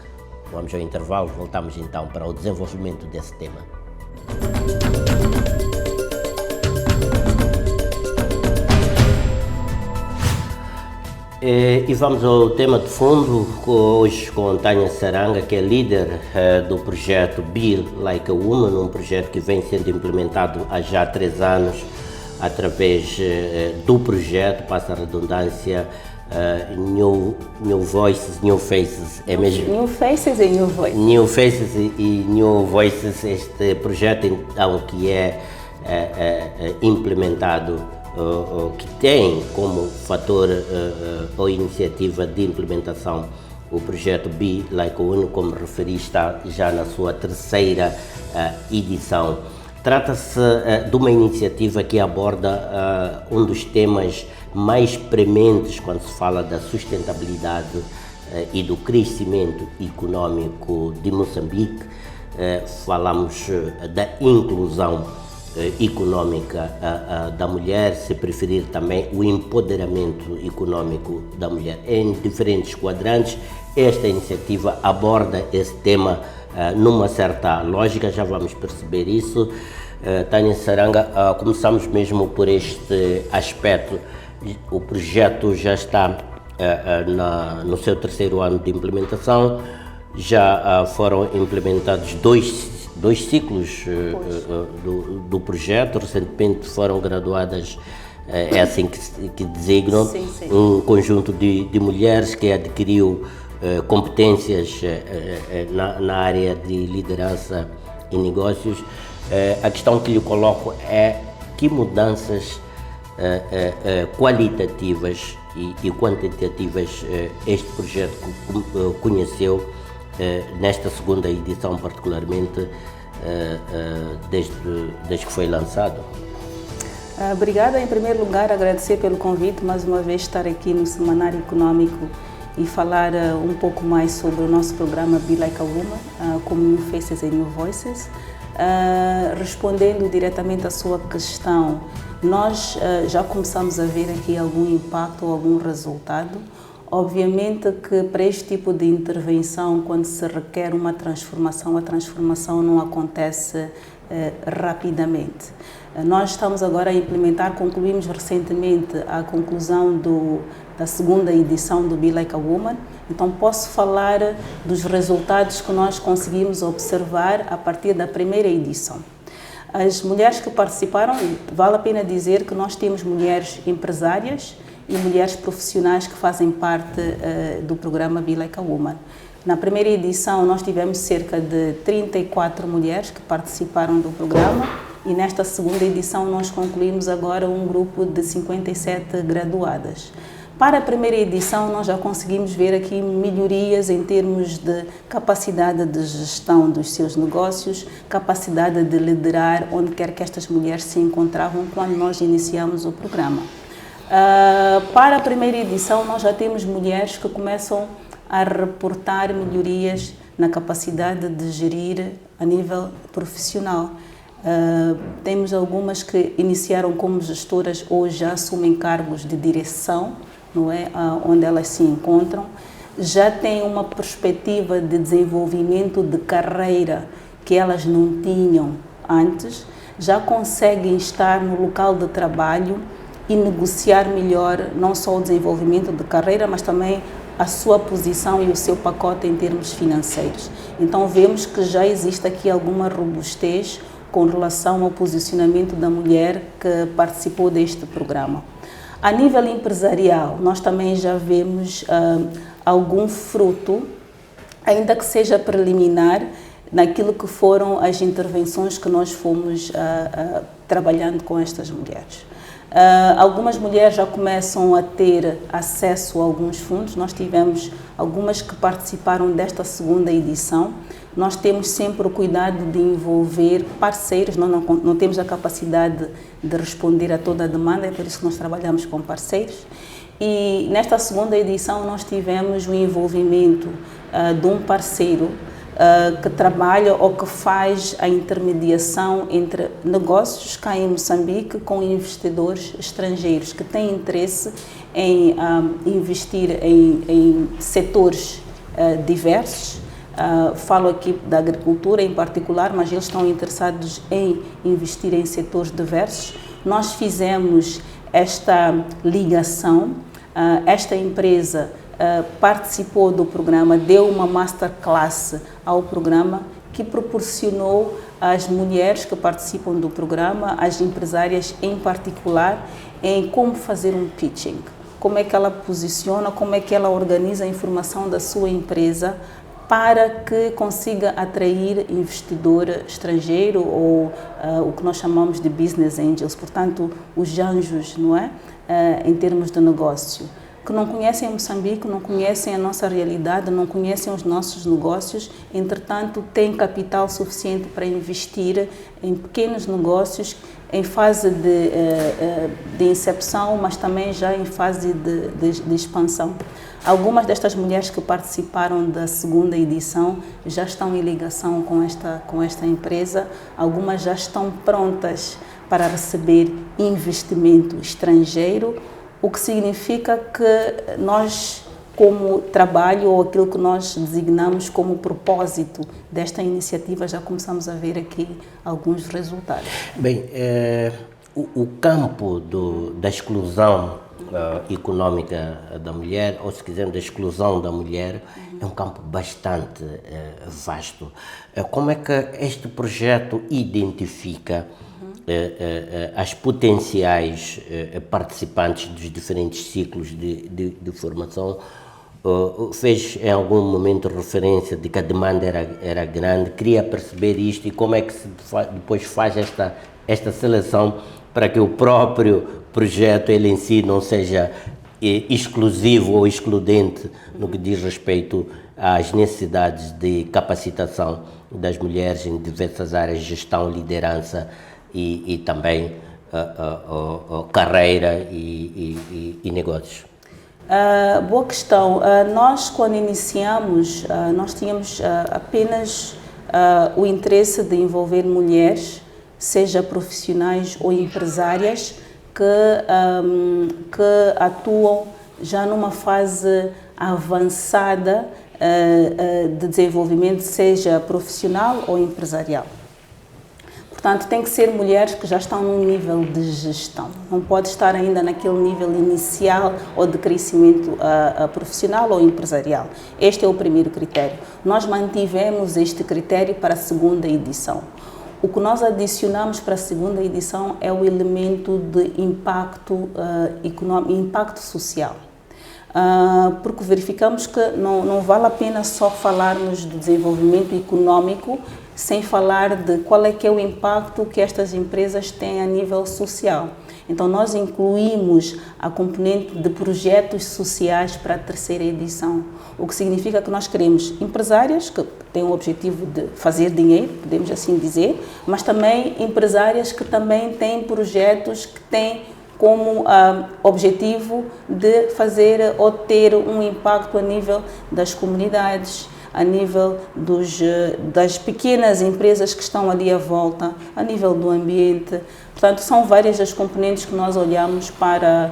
Vamos ao intervalo, voltamos então para o desenvolvimento desse tema. E vamos ao tema de fundo, hoje com Tânia Saranga, que é líder do projeto Be Like a Woman, um projeto que vem sendo implementado há já 3 anos, através do projeto, passa a redundância, New Voices, New Faces, é mesmo? New Faces e New Voices. New Faces e New Voices, este projeto então que é implementado, que tem como fator ou iniciativa de implementação o projeto Be Like a Woman, como referi, está já na sua 3ª edição. Trata-se de uma iniciativa que aborda um dos temas mais prementes quando se fala da sustentabilidade e do crescimento econômico de Moçambique. Falamos da inclusão econômica da mulher, se preferir também o empoderamento econômico da mulher. Em diferentes quadrantes, esta iniciativa aborda esse tema numa certa lógica, já vamos perceber isso. Tânia Saranga, começamos mesmo por este aspecto. O projeto já está no seu 3º ano de implementação, já foram implementados dois ciclos do projeto, recentemente foram graduadas, é assim que designam, sim. Um conjunto de mulheres que adquiriu competências na área de liderança e negócios. A questão que lhe coloco é que mudanças qualitativas e quantitativas este projeto conheceu nesta 2ª edição, particularmente desde que foi lançado. Obrigada. Em primeiro lugar, agradecer pelo convite, mais uma vez estar aqui no Semanário Econômico e falar um pouco mais sobre o nosso programa Be Like a Woman, como New Faces e New Voices. Respondendo diretamente à sua questão, nós já começamos a ver aqui algum impacto ou algum resultado. Obviamente que para este tipo de intervenção, quando se requer uma transformação, a transformação não acontece rapidamente. Nós estamos agora a implementar, concluímos recentemente a conclusão da 2ª edição do Be Like a Woman, então posso falar dos resultados que nós conseguimos observar a partir da 1ª edição. As mulheres que participaram, vale a pena dizer que nós temos mulheres empresárias e mulheres profissionais que fazem parte do programa Be Like a Woman. Na 1ª edição nós tivemos cerca de 34 mulheres que participaram do programa e nesta 2ª edição nós concluímos agora um grupo de 57 graduadas. Para a 1ª edição nós já conseguimos ver aqui melhorias em termos de capacidade de gestão dos seus negócios, capacidade de liderar onde quer que estas mulheres se encontravam quando nós iniciamos o programa. Para a 1ª edição nós já temos mulheres que começam a reportar melhorias na capacidade de gerir a nível profissional. Temos algumas que iniciaram como gestoras ou já assumem cargos de direção, não é? Onde elas se encontram. Já têm uma perspectiva de desenvolvimento de carreira que elas não tinham antes, já conseguem estar no local de trabalho e negociar melhor não só o desenvolvimento de carreira, mas também a sua posição e o seu pacote em termos financeiros. Então vemos que já existe aqui alguma robustez com relação ao posicionamento da mulher que participou deste programa. A nível empresarial, nós também já vemos algum fruto, ainda que seja preliminar, naquilo que foram as intervenções que nós fomos trabalhando com estas mulheres. Algumas mulheres já começam a ter acesso a alguns fundos. Nós tivemos algumas que participaram desta segunda edição. Nós temos sempre o cuidado de envolver parceiros, nós não temos a capacidade de responder a toda a demanda, é por isso que nós trabalhamos com parceiros. E nesta segunda edição nós tivemos o envolvimento de um parceiro que trabalha ou que faz a intermediação entre negócios cá em Moçambique com investidores estrangeiros que têm interesse em investir em setores diversos. Falo aqui da agricultura em particular, mas eles estão interessados em investir em setores diversos. Nós fizemos esta ligação, esta empresa participou do programa, deu uma masterclass ao programa que proporcionou às mulheres que participam do programa, às empresárias em particular, em como fazer um pitching, como é que ela posiciona, como é que ela organiza a informação da sua empresa para que consiga atrair investidor estrangeiro ou o que nós chamamos de business angels, portanto, os anjos, não é? Em termos de negócio, que não conhecem Moçambique, não conhecem a nossa realidade, não conhecem os nossos negócios, entretanto, têm capital suficiente para investir em pequenos negócios em fase de incepção, mas também já em fase de expansão. Algumas destas mulheres que participaram da segunda edição já estão em ligação com esta empresa, algumas já estão prontas para receber investimento estrangeiro, o que significa que nós, como trabalho ou aquilo que nós designamos como propósito desta iniciativa, já começamos a ver aqui alguns resultados. Bem, o campo da exclusão econômica da mulher, ou se quisermos da exclusão da mulher, é um campo bastante vasto. Como é que este projeto identifica as potenciais participantes dos diferentes ciclos de formação? Fez em algum momento referência de que a demanda era grande, queria perceber isto e como é que se depois faz esta seleção para que o próprio projeto ele em si não seja exclusivo ou excludente no que diz respeito às necessidades de capacitação das mulheres em diversas áreas, gestão, liderança e também carreira e negócios. Boa questão. Nós, quando iniciamos, nós tínhamos apenas o interesse de envolver mulheres, seja profissionais ou empresárias, que atuam já numa fase avançada de desenvolvimento, seja profissional ou empresarial. Portanto, tem que ser mulheres que já estão num nível de gestão. Não pode estar ainda naquele nível inicial ou de crescimento profissional ou empresarial. Este é o primeiro critério. Nós mantivemos este critério para a segunda edição. O que nós adicionamos para a segunda edição é o elemento de impacto econômico, impacto social. Porque verificamos que não vale a pena só falarmos do desenvolvimento econômico sem falar de qual é que é o impacto que estas empresas têm a nível social. Então nós incluímos a componente de projetos sociais para a terceira edição, o que significa que nós queremos empresárias que têm o objetivo de fazer dinheiro, podemos assim dizer, mas também empresárias que também têm projetos que têm como objetivo de fazer ou ter um impacto a nível das comunidades, a nível das pequenas empresas que estão ali à volta, a nível do ambiente. Portanto, são várias as componentes que nós olhamos para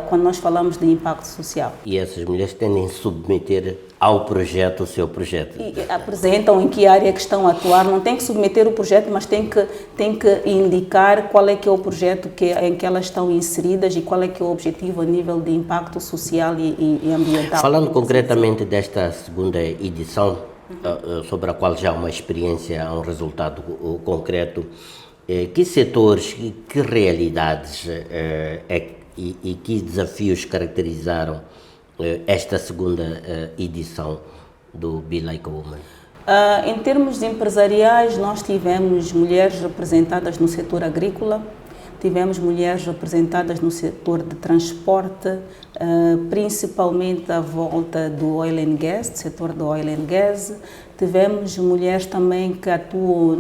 quando nós falamos de impacto social. E essas mulheres tendem a submeter ao projeto, o seu projeto. E apresentam em que área que estão a atuar, não tem que submeter o projeto, mas tem que indicar qual é que é o projeto em que elas estão inseridas e qual é que é o objetivo a nível de impacto social e ambiental. Falando concretamente desta segunda edição, sobre a qual já há uma experiência, há um resultado concreto, que setores, que realidades e que desafios caracterizaram esta segunda edição do Be Like a Woman? Em termos empresariais, nós tivemos mulheres representadas no setor agrícola, tivemos mulheres representadas no setor de transporte, principalmente à volta do oil and gas, do setor do oil and gas. Tivemos mulheres também que atuam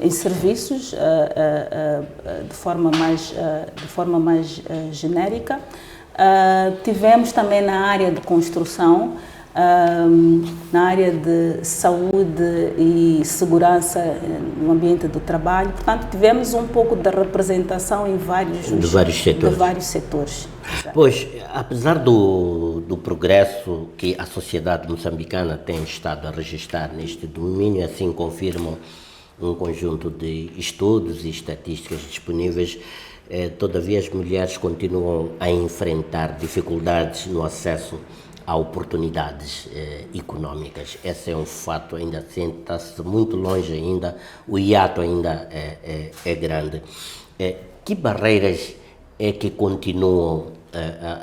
em serviços de forma mais genérica. Tivemos também na área de construção, na área de saúde e segurança no ambiente do trabalho. Portanto, tivemos um pouco de representação em vários setores. Pois, apesar do progresso que a sociedade moçambicana tem estado a registrar neste domínio, assim confirmam um conjunto de estudos e estatísticas disponíveis, todavia as mulheres continuam a enfrentar dificuldades no acesso a oportunidades económicas. Esse é um fato, ainda assim está-se muito longe ainda, o hiato ainda é grande. Que barreiras é que continuam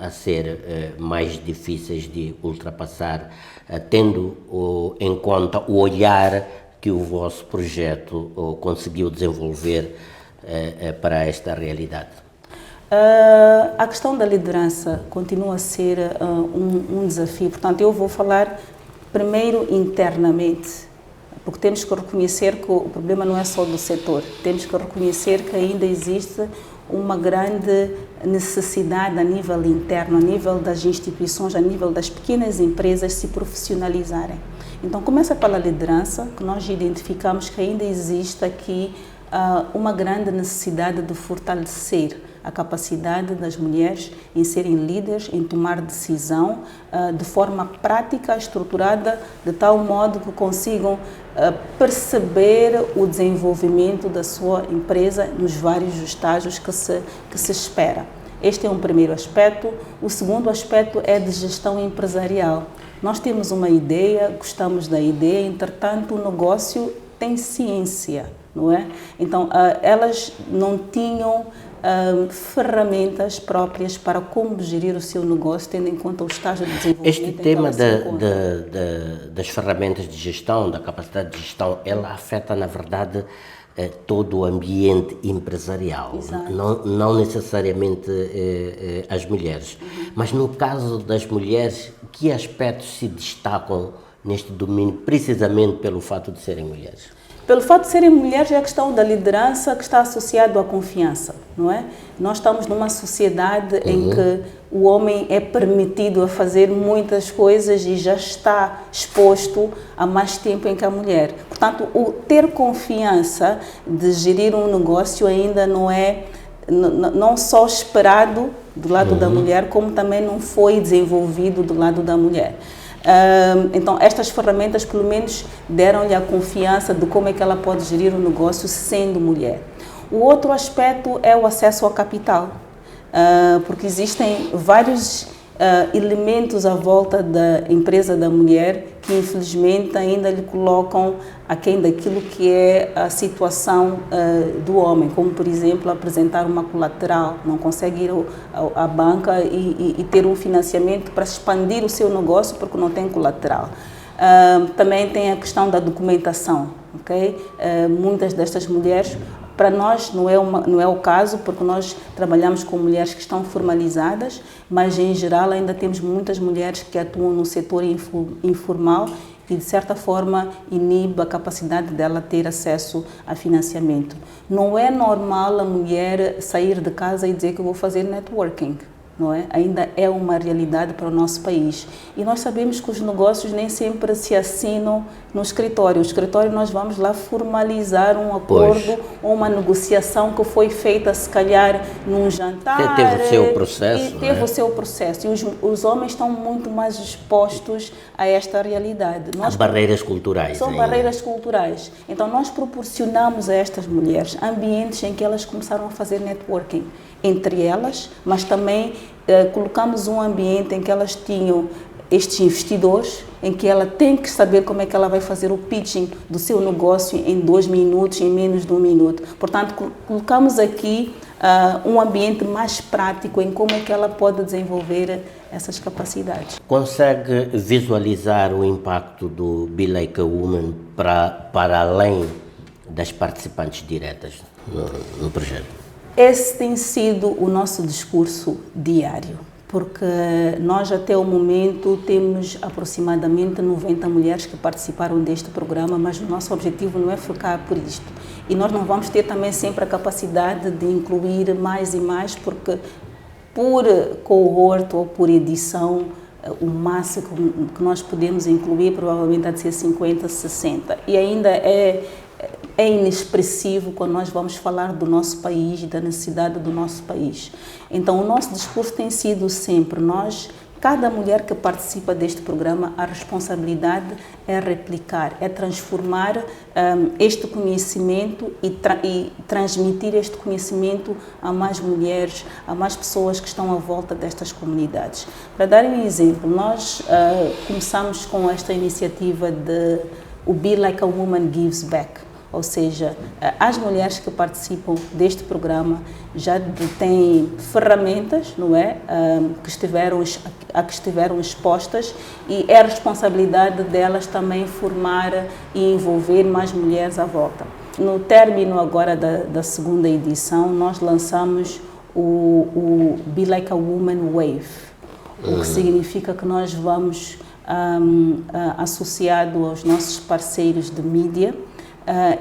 a ser mais difíceis de ultrapassar, tendo em conta o olhar que o vosso projeto conseguiu desenvolver para esta realidade? A questão da liderança continua a ser um desafio. Portanto, eu vou falar primeiro internamente, porque temos que reconhecer que o problema não é só do setor. Temos que reconhecer que ainda existe uma grande necessidade a nível interno, a nível das instituições, a nível das pequenas empresas se profissionalizarem. Então, começa pela liderança, que nós identificamos que ainda existe aqui uma grande necessidade de fortalecer a capacidade das mulheres em serem líderes, em tomar decisão de forma prática, estruturada, de tal modo que consigam perceber o desenvolvimento da sua empresa nos vários estágios que se espera. Este é um primeiro aspecto. O segundo aspecto é de gestão empresarial. Nós temos uma ideia, gostamos da ideia, entretanto o negócio tem ciência, não é? Então, elas não tinham ferramentas próprias para como gerir o seu negócio, tendo em conta o estágio de desenvolvimento. Este tema das ferramentas de gestão, da capacidade de gestão, ela afeta, na verdade, todo o ambiente empresarial, não necessariamente as mulheres. Mas no caso das mulheres, que aspectos se destacam neste domínio, precisamente pelo fato de serem mulheres? Pelo fato de serem mulheres, é a questão da liderança que está associada à confiança, não é? Nós estamos numa sociedade em que o homem é permitido a fazer muitas coisas e já está exposto há mais tempo em que a mulher. Portanto, o ter confiança de gerir um negócio ainda não só esperado do lado da mulher, como também não foi desenvolvido do lado da mulher. Então, estas ferramentas, pelo menos, deram-lhe a confiança de como é que ela pode gerir o negócio sendo mulher. O outro aspecto é o acesso ao capital, porque existem vários elementos à volta da empresa da mulher que, infelizmente, ainda lhe colocam aquém daquilo que é a situação do homem, como, por exemplo, apresentar uma colateral, não consegue ir à banca e ter um financiamento para expandir o seu negócio porque não tem colateral. Também tem a questão da documentação, ok? Muitas destas mulheres, para nós não é o caso, porque nós trabalhamos com mulheres que estão formalizadas, mas em geral ainda temos muitas mulheres que atuam no setor informal e de certa forma inibe a capacidade dela ter acesso a financiamento. Não é normal a mulher sair de casa e dizer que eu vou fazer networking. não é? Ainda é uma realidade para o nosso país. E nós sabemos que os negócios nem sempre se assinam no escritório. O escritório nós vamos lá formalizar um acordo ou uma negociação que foi feita, se calhar, num jantar. Teve o seu processo. E teve o seu processo. E os homens estão muito mais expostos a esta realidade. As barreiras culturais. São barreiras culturais. Então, nós proporcionamos a estas mulheres ambientes em que elas começaram a fazer networking entre elas, mas também colocamos um ambiente em que elas tinham estes investidores, em que ela tem que saber como é que ela vai fazer o pitching do seu negócio em 2 minutos, em menos de 1 minuto. Portanto, colocamos aqui um ambiente mais prático em como é que ela pode desenvolver essas capacidades. Consegue visualizar o impacto do Be Like a Woman para além das participantes diretas no projeto? Esse tem sido o nosso discurso diário, porque nós até o momento temos aproximadamente 90 mulheres que participaram deste programa, mas o nosso objetivo não é ficar por isto. E nós não vamos ter também sempre a capacidade de incluir mais e mais, porque por cohorte ou por edição, o máximo que nós podemos incluir provavelmente há de ser 50, 60. E ainda é inexpressivo quando nós vamos falar do nosso país e da necessidade do nosso país. Então, o nosso discurso tem sido sempre cada mulher que participa deste programa, a responsabilidade é replicar, é transformar este conhecimento e transmitir este conhecimento a mais mulheres, a mais pessoas que estão à volta destas comunidades. Para dar um exemplo, nós começamos com esta iniciativa de o Be Like a Woman Gives Back. Ou seja, as mulheres que participam deste programa já têm ferramentas, não é? Que estiveram expostas, e é a responsabilidade delas também formar e envolver mais mulheres à volta. No término agora da segunda edição, nós lançamos o Be Like a Woman Wave, o que significa que nós vamos, associado aos nossos parceiros de mídia,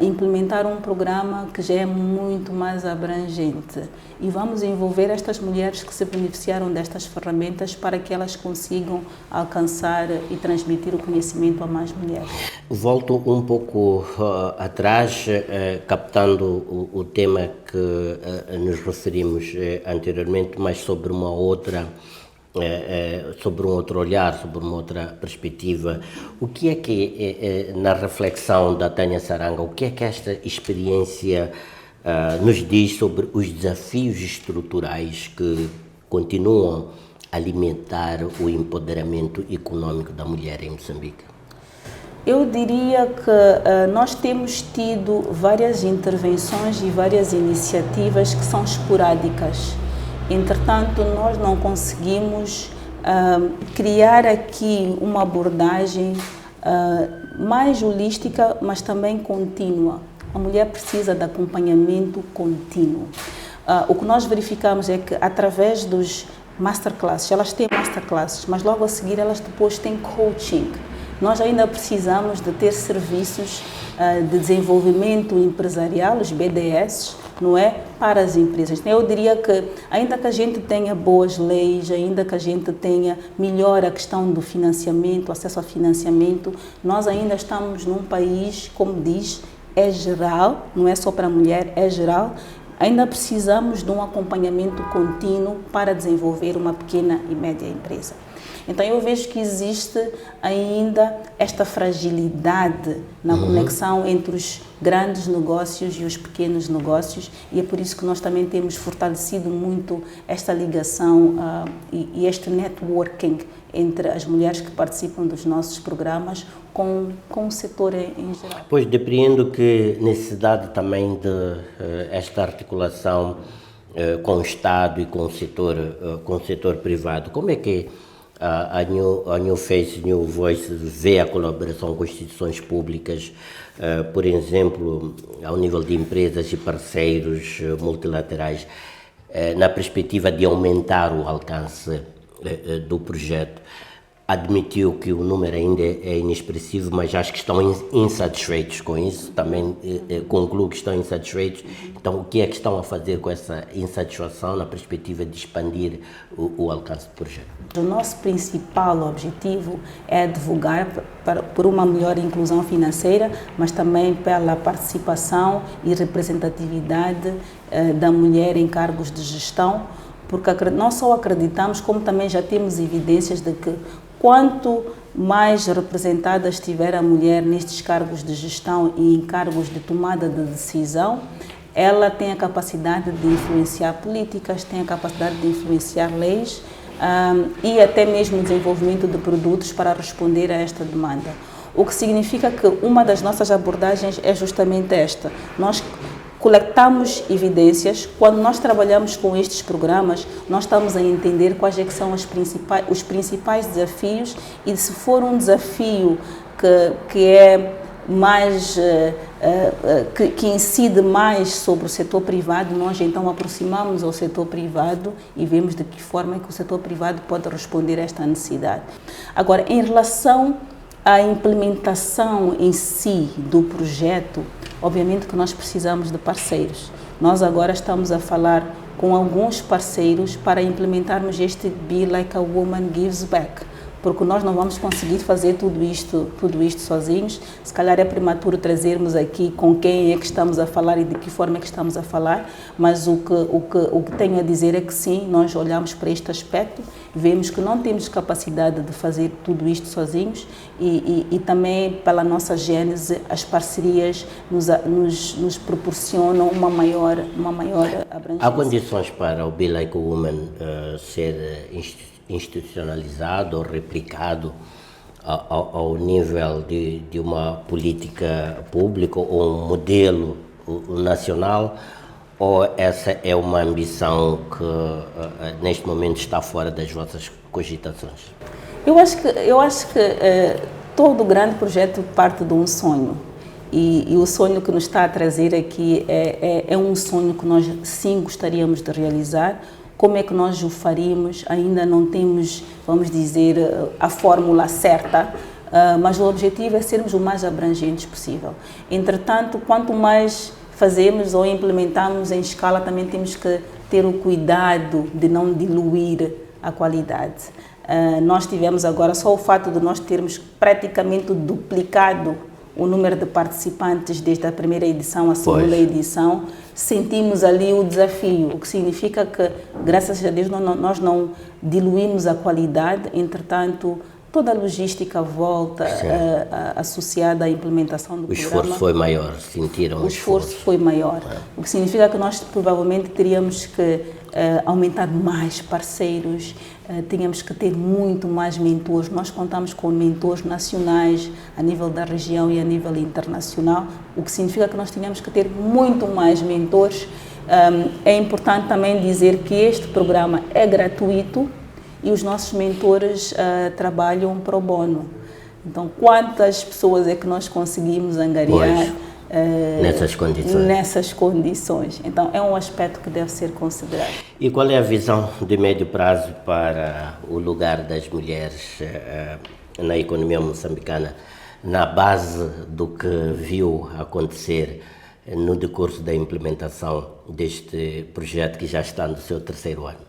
implementar um programa que já é muito mais abrangente, e vamos envolver estas mulheres que se beneficiaram destas ferramentas para que elas consigam alcançar e transmitir o conhecimento a mais mulheres. Volto um pouco atrás, captando o tema que nos referimos anteriormente, mas sobre uma outra sobre um outro olhar, sobre uma outra perspectiva. O que é que, na reflexão da Tânia Saranga, o que é que esta experiência nos diz sobre os desafios estruturais que continuam a alimentar o empoderamento econômico da mulher em Moçambique? Eu diria que nós temos tido várias intervenções e várias iniciativas que são esporádicas. Entretanto, nós não conseguimos criar aqui uma abordagem mais holística, mas também contínua. A mulher precisa de acompanhamento contínuo. O que nós verificamos é que, através dos masterclasses, elas têm masterclasses, mas logo a seguir elas depois têm coaching. Nós ainda precisamos de ter serviços de desenvolvimento empresarial, os BDS, não é? Para as empresas. Eu diria que, ainda que a gente tenha boas leis, ainda que a gente tenha melhor a questão do financiamento, acesso ao financiamento, nós ainda estamos num país, como diz, é geral, não é só para a mulher, é geral. Ainda precisamos de um acompanhamento contínuo para desenvolver uma pequena e média empresa. Então, eu vejo que existe ainda esta fragilidade na conexão entre os grandes negócios e os pequenos negócios, e é por isso que nós também temos fortalecido muito esta ligação e este networking entre as mulheres que participam dos nossos programas com o setor em geral. Pois, depreendo que necessidade também de esta articulação com o Estado e com o setor privado. Como é que a New Face, New Voice vê a colaboração com instituições públicas, por exemplo, ao nível de empresas e parceiros multilaterais, na perspectiva de aumentar o alcance do projeto? admitiu que o número ainda é inexpressivo, mas acho que estão insatisfeitos com isso, também concluo que estão insatisfeitos. Então, o que é que estão a fazer com essa insatisfação na perspectiva de expandir o alcance do projeto? O nosso principal objetivo é advogar por uma melhor inclusão financeira, mas também pela participação e representatividade da mulher em cargos de gestão, porque não só acreditamos, como também já temos evidências de que quanto mais representada estiver a mulher nestes cargos de gestão e em cargos de tomada de decisão, ela tem a capacidade de influenciar políticas, tem a capacidade de influenciar leis e até mesmo o desenvolvimento de produtos para responder a esta demanda. O que significa que uma das nossas abordagens é justamente esta. Nós coletamos evidências. Quando nós trabalhamos com estes programas, nós estamos a entender quais é que são os principais desafios, e se for um desafio que é mais que incide mais sobre o setor privado, nós então aproximamos ao setor privado e vemos de que forma é que o setor privado pode responder a esta necessidade. Agora, em relação à implementação em si do projeto, obviamente que nós precisamos de parceiros. Nós agora estamos a falar com alguns parceiros para implementarmos este Be Like a Woman Gives Back, porque nós não vamos conseguir fazer tudo isto sozinhos. Se calhar é prematuro trazermos aqui com quem é que estamos a falar e de que forma é que estamos a falar, mas o que tenho a dizer é que sim, nós olhamos para este aspecto, vemos que não temos capacidade de fazer tudo isto sozinhos e também pela nossa gênese as parcerias nos proporcionam uma maior abrangência. Há condições para o Be Like a Woman ser institucionalizado ou replicado ao nível de uma política pública ou um modelo nacional, ou essa é uma ambição que neste momento está fora das vossas cogitações? Eu acho que todo grande projeto parte de um sonho, e o sonho que nos está a trazer aqui é um sonho que nós sim gostaríamos de realizar. Como é que nós o faríamos? Ainda não temos, vamos dizer, a fórmula certa, mas o objetivo é sermos o mais abrangentes possível. Entretanto, quanto mais fazemos ou implementamos em escala, também temos que ter o cuidado de não diluir a qualidade. Nós tivemos agora, só o fato de nós termos praticamente duplicado o número de participantes desde a primeira edição à segunda edição, sentimos ali o desafio, o que significa que, graças a Deus, nós não diluímos a qualidade. Entretanto, toda a logística volta associada à implementação do programa. O esforço foi maior, sentiram o esforço foi maior, o que significa que nós provavelmente teríamos que aumentar mais parceiros, tínhamos que ter muito mais mentores. Nós contamos com mentores nacionais a nível da região e a nível internacional, o que significa que nós tínhamos que ter muito mais mentores. É importante também dizer que este programa é gratuito e os nossos mentores trabalham pro bono. Então, quantas pessoas é que nós conseguimos angariar nessas condições? Então, é um aspecto que deve ser considerado. E qual é a visão de médio prazo para o lugar das mulheres na economia moçambicana, na base do que viu acontecer no decurso da implementação deste projeto que já está no seu 3º ano?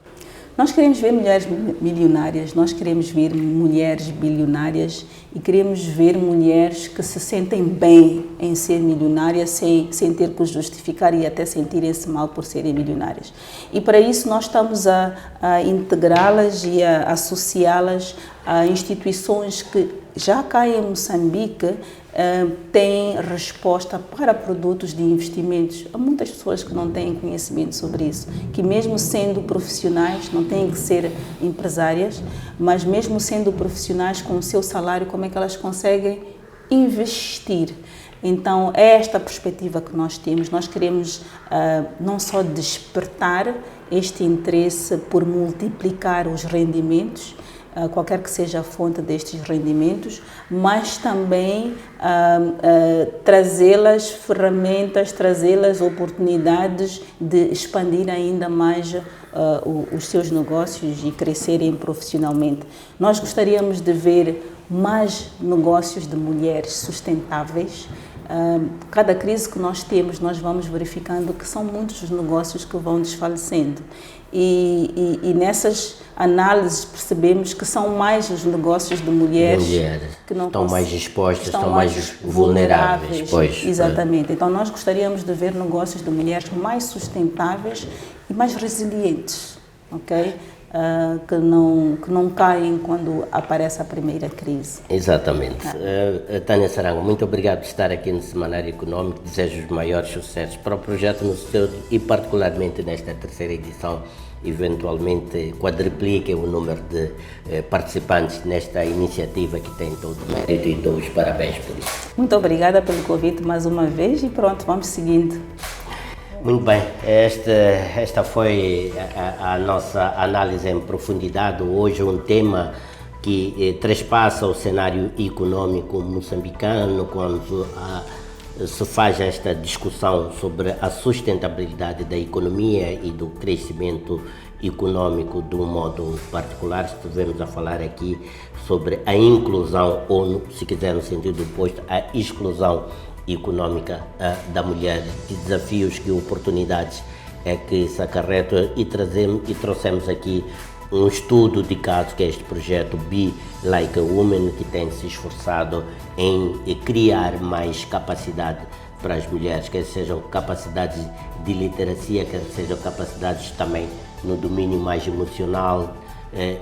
Nós queremos ver mulheres milionárias, nós queremos ver mulheres bilionárias e queremos ver mulheres que se sentem bem em ser milionárias sem ter que justificar e até sentirem-se mal por serem milionárias. E para isso nós estamos a integrá-las e a associá-las a instituições que já cá em Moçambique têm resposta para produtos de investimentos. Há muitas pessoas que não têm conhecimento sobre isso, que mesmo sendo profissionais, não têm que ser empresárias, mas mesmo sendo profissionais com o seu salário, como é que elas conseguem investir? Então, é esta perspectiva que nós temos. Nós queremos não só despertar este interesse por multiplicar os rendimentos, qualquer que seja a fonte destes rendimentos, mas também trazê-las ferramentas, trazê-las oportunidades de expandir ainda mais os seus negócios e crescerem profissionalmente. Nós gostaríamos de ver mais negócios de mulheres sustentáveis. Cada crise que nós temos, nós vamos verificando que são muitos os negócios que vão desfalecendo. E nessas análises percebemos que são mais os negócios de mulheres que não estão mais expostas, estão mais vulneráveis. Pois, exatamente. Então nós gostaríamos de ver negócios de mulheres mais sustentáveis e mais resilientes, ok? Que não caem quando aparece a primeira crise. Exatamente. Tânia Sarango, muito obrigado por estar aqui no Semanário Econômico. Desejo os maiores sucessos para o projeto no seu e particularmente nesta terceira edição. Eventualmente quadripliquem o número de participantes nesta iniciativa que tem todo o mérito e dou os parabéns por isso. Muito obrigada pelo convite mais uma vez e pronto, vamos seguindo. Muito bem, esta foi a nossa análise em profundidade. Hoje um tema que trespassa o cenário econômico moçambicano quando se faz esta discussão sobre a sustentabilidade da economia e do crescimento econômico de um modo particular. Estivemos a falar aqui sobre a inclusão ou, se quiser no sentido oposto, a exclusão econômica da mulher, que desafios, que oportunidades é que se acarreta, e trouxemos aqui um estudo de caso, que é este projeto Be Like a Woman, que tem se esforçado em criar mais capacidade para as mulheres, quer sejam capacidades de literacia, quer sejam capacidades também no domínio mais emocional,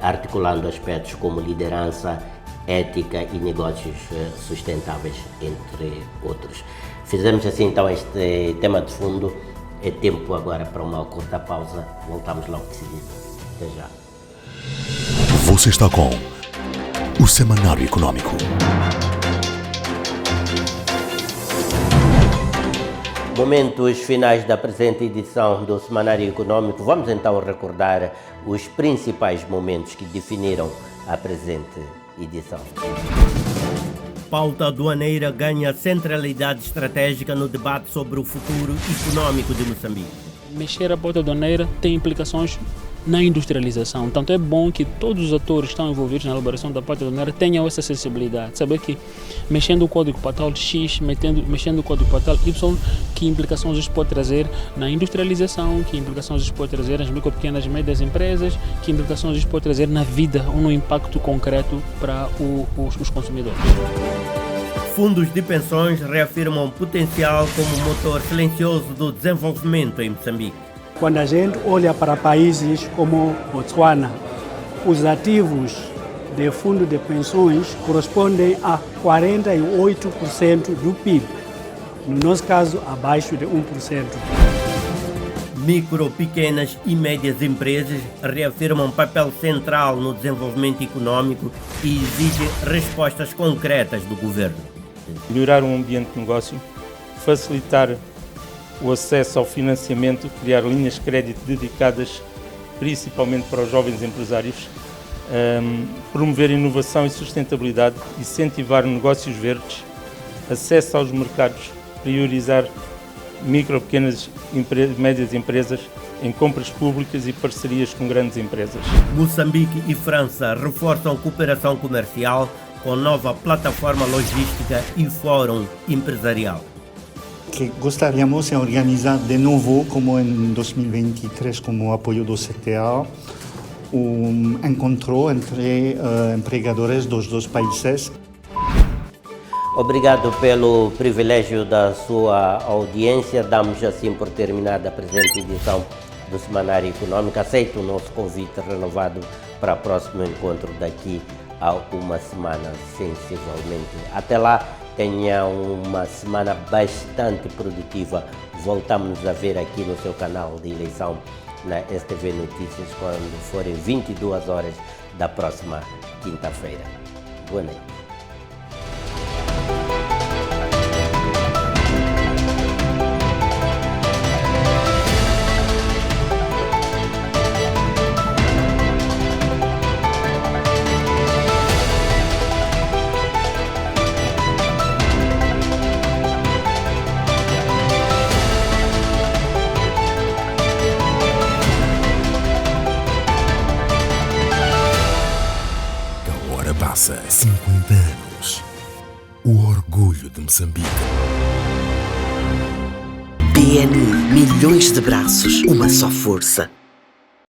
articulando aspectos como liderança, ética e negócios sustentáveis, entre outros. Fizemos assim então este tema de fundo. É tempo agora para uma curta pausa. Voltamos logo de seguida. Até já. Você está com o Semanário Econômico. Momentos finais da presente edição do Semanário Econômico. Vamos então recordar os principais momentos que definiram a presente edição. Pauta aduaneira ganha centralidade estratégica no debate sobre o futuro econômico de Moçambique. Mexer a pauta aduaneira tem implicações na industrialização. Tanto é bom que todos os atores que estão envolvidos na elaboração da pauta aduaneira tenham essa sensibilidade. Saber que mexendo o código postal X, mexendo o código postal Y, que implicações isso pode trazer na industrialização, que implicações isso pode trazer nas micro, pequenas e médias empresas, que implicações isso pode trazer na vida ou no impacto concreto para os consumidores. Fundos de pensões reafirmam o potencial como motor silencioso do desenvolvimento em Moçambique. Quando a gente olha para países como Botsuana, os ativos de fundo de pensões correspondem a 48% do PIB. No nosso caso, abaixo de 1%. Micro, pequenas e médias empresas reafirmam papel central no desenvolvimento econômico e exigem respostas concretas do governo. Melhorar o ambiente de negócio, facilitar o acesso ao financiamento, criar linhas de crédito dedicadas principalmente para os jovens empresários, promover inovação e sustentabilidade, incentivar negócios verdes, acesso aos mercados, priorizar micro, pequenas e médias empresas em compras públicas e parcerias com grandes empresas. Moçambique e França reforçam cooperação comercial com nova plataforma logística e fórum empresarial. Que gostaríamos de organizar de novo, como em 2023, como apoio do CTA, encontro entre empregadores dos dois países. Obrigado pelo privilégio da sua audiência. Damos assim por terminada a presente edição do Semanário Econômico. Aceito o nosso convite renovado para o próximo encontro daqui a uma semana, sensivelmente. Até lá, tenha uma semana bastante produtiva. Voltamos a ver aqui no seu canal de eleição na STV Notícias quando forem 22 horas da próxima quinta-feira. Boa noite. Rádio de Moçambique. BNI, milhões de braços, uma só força.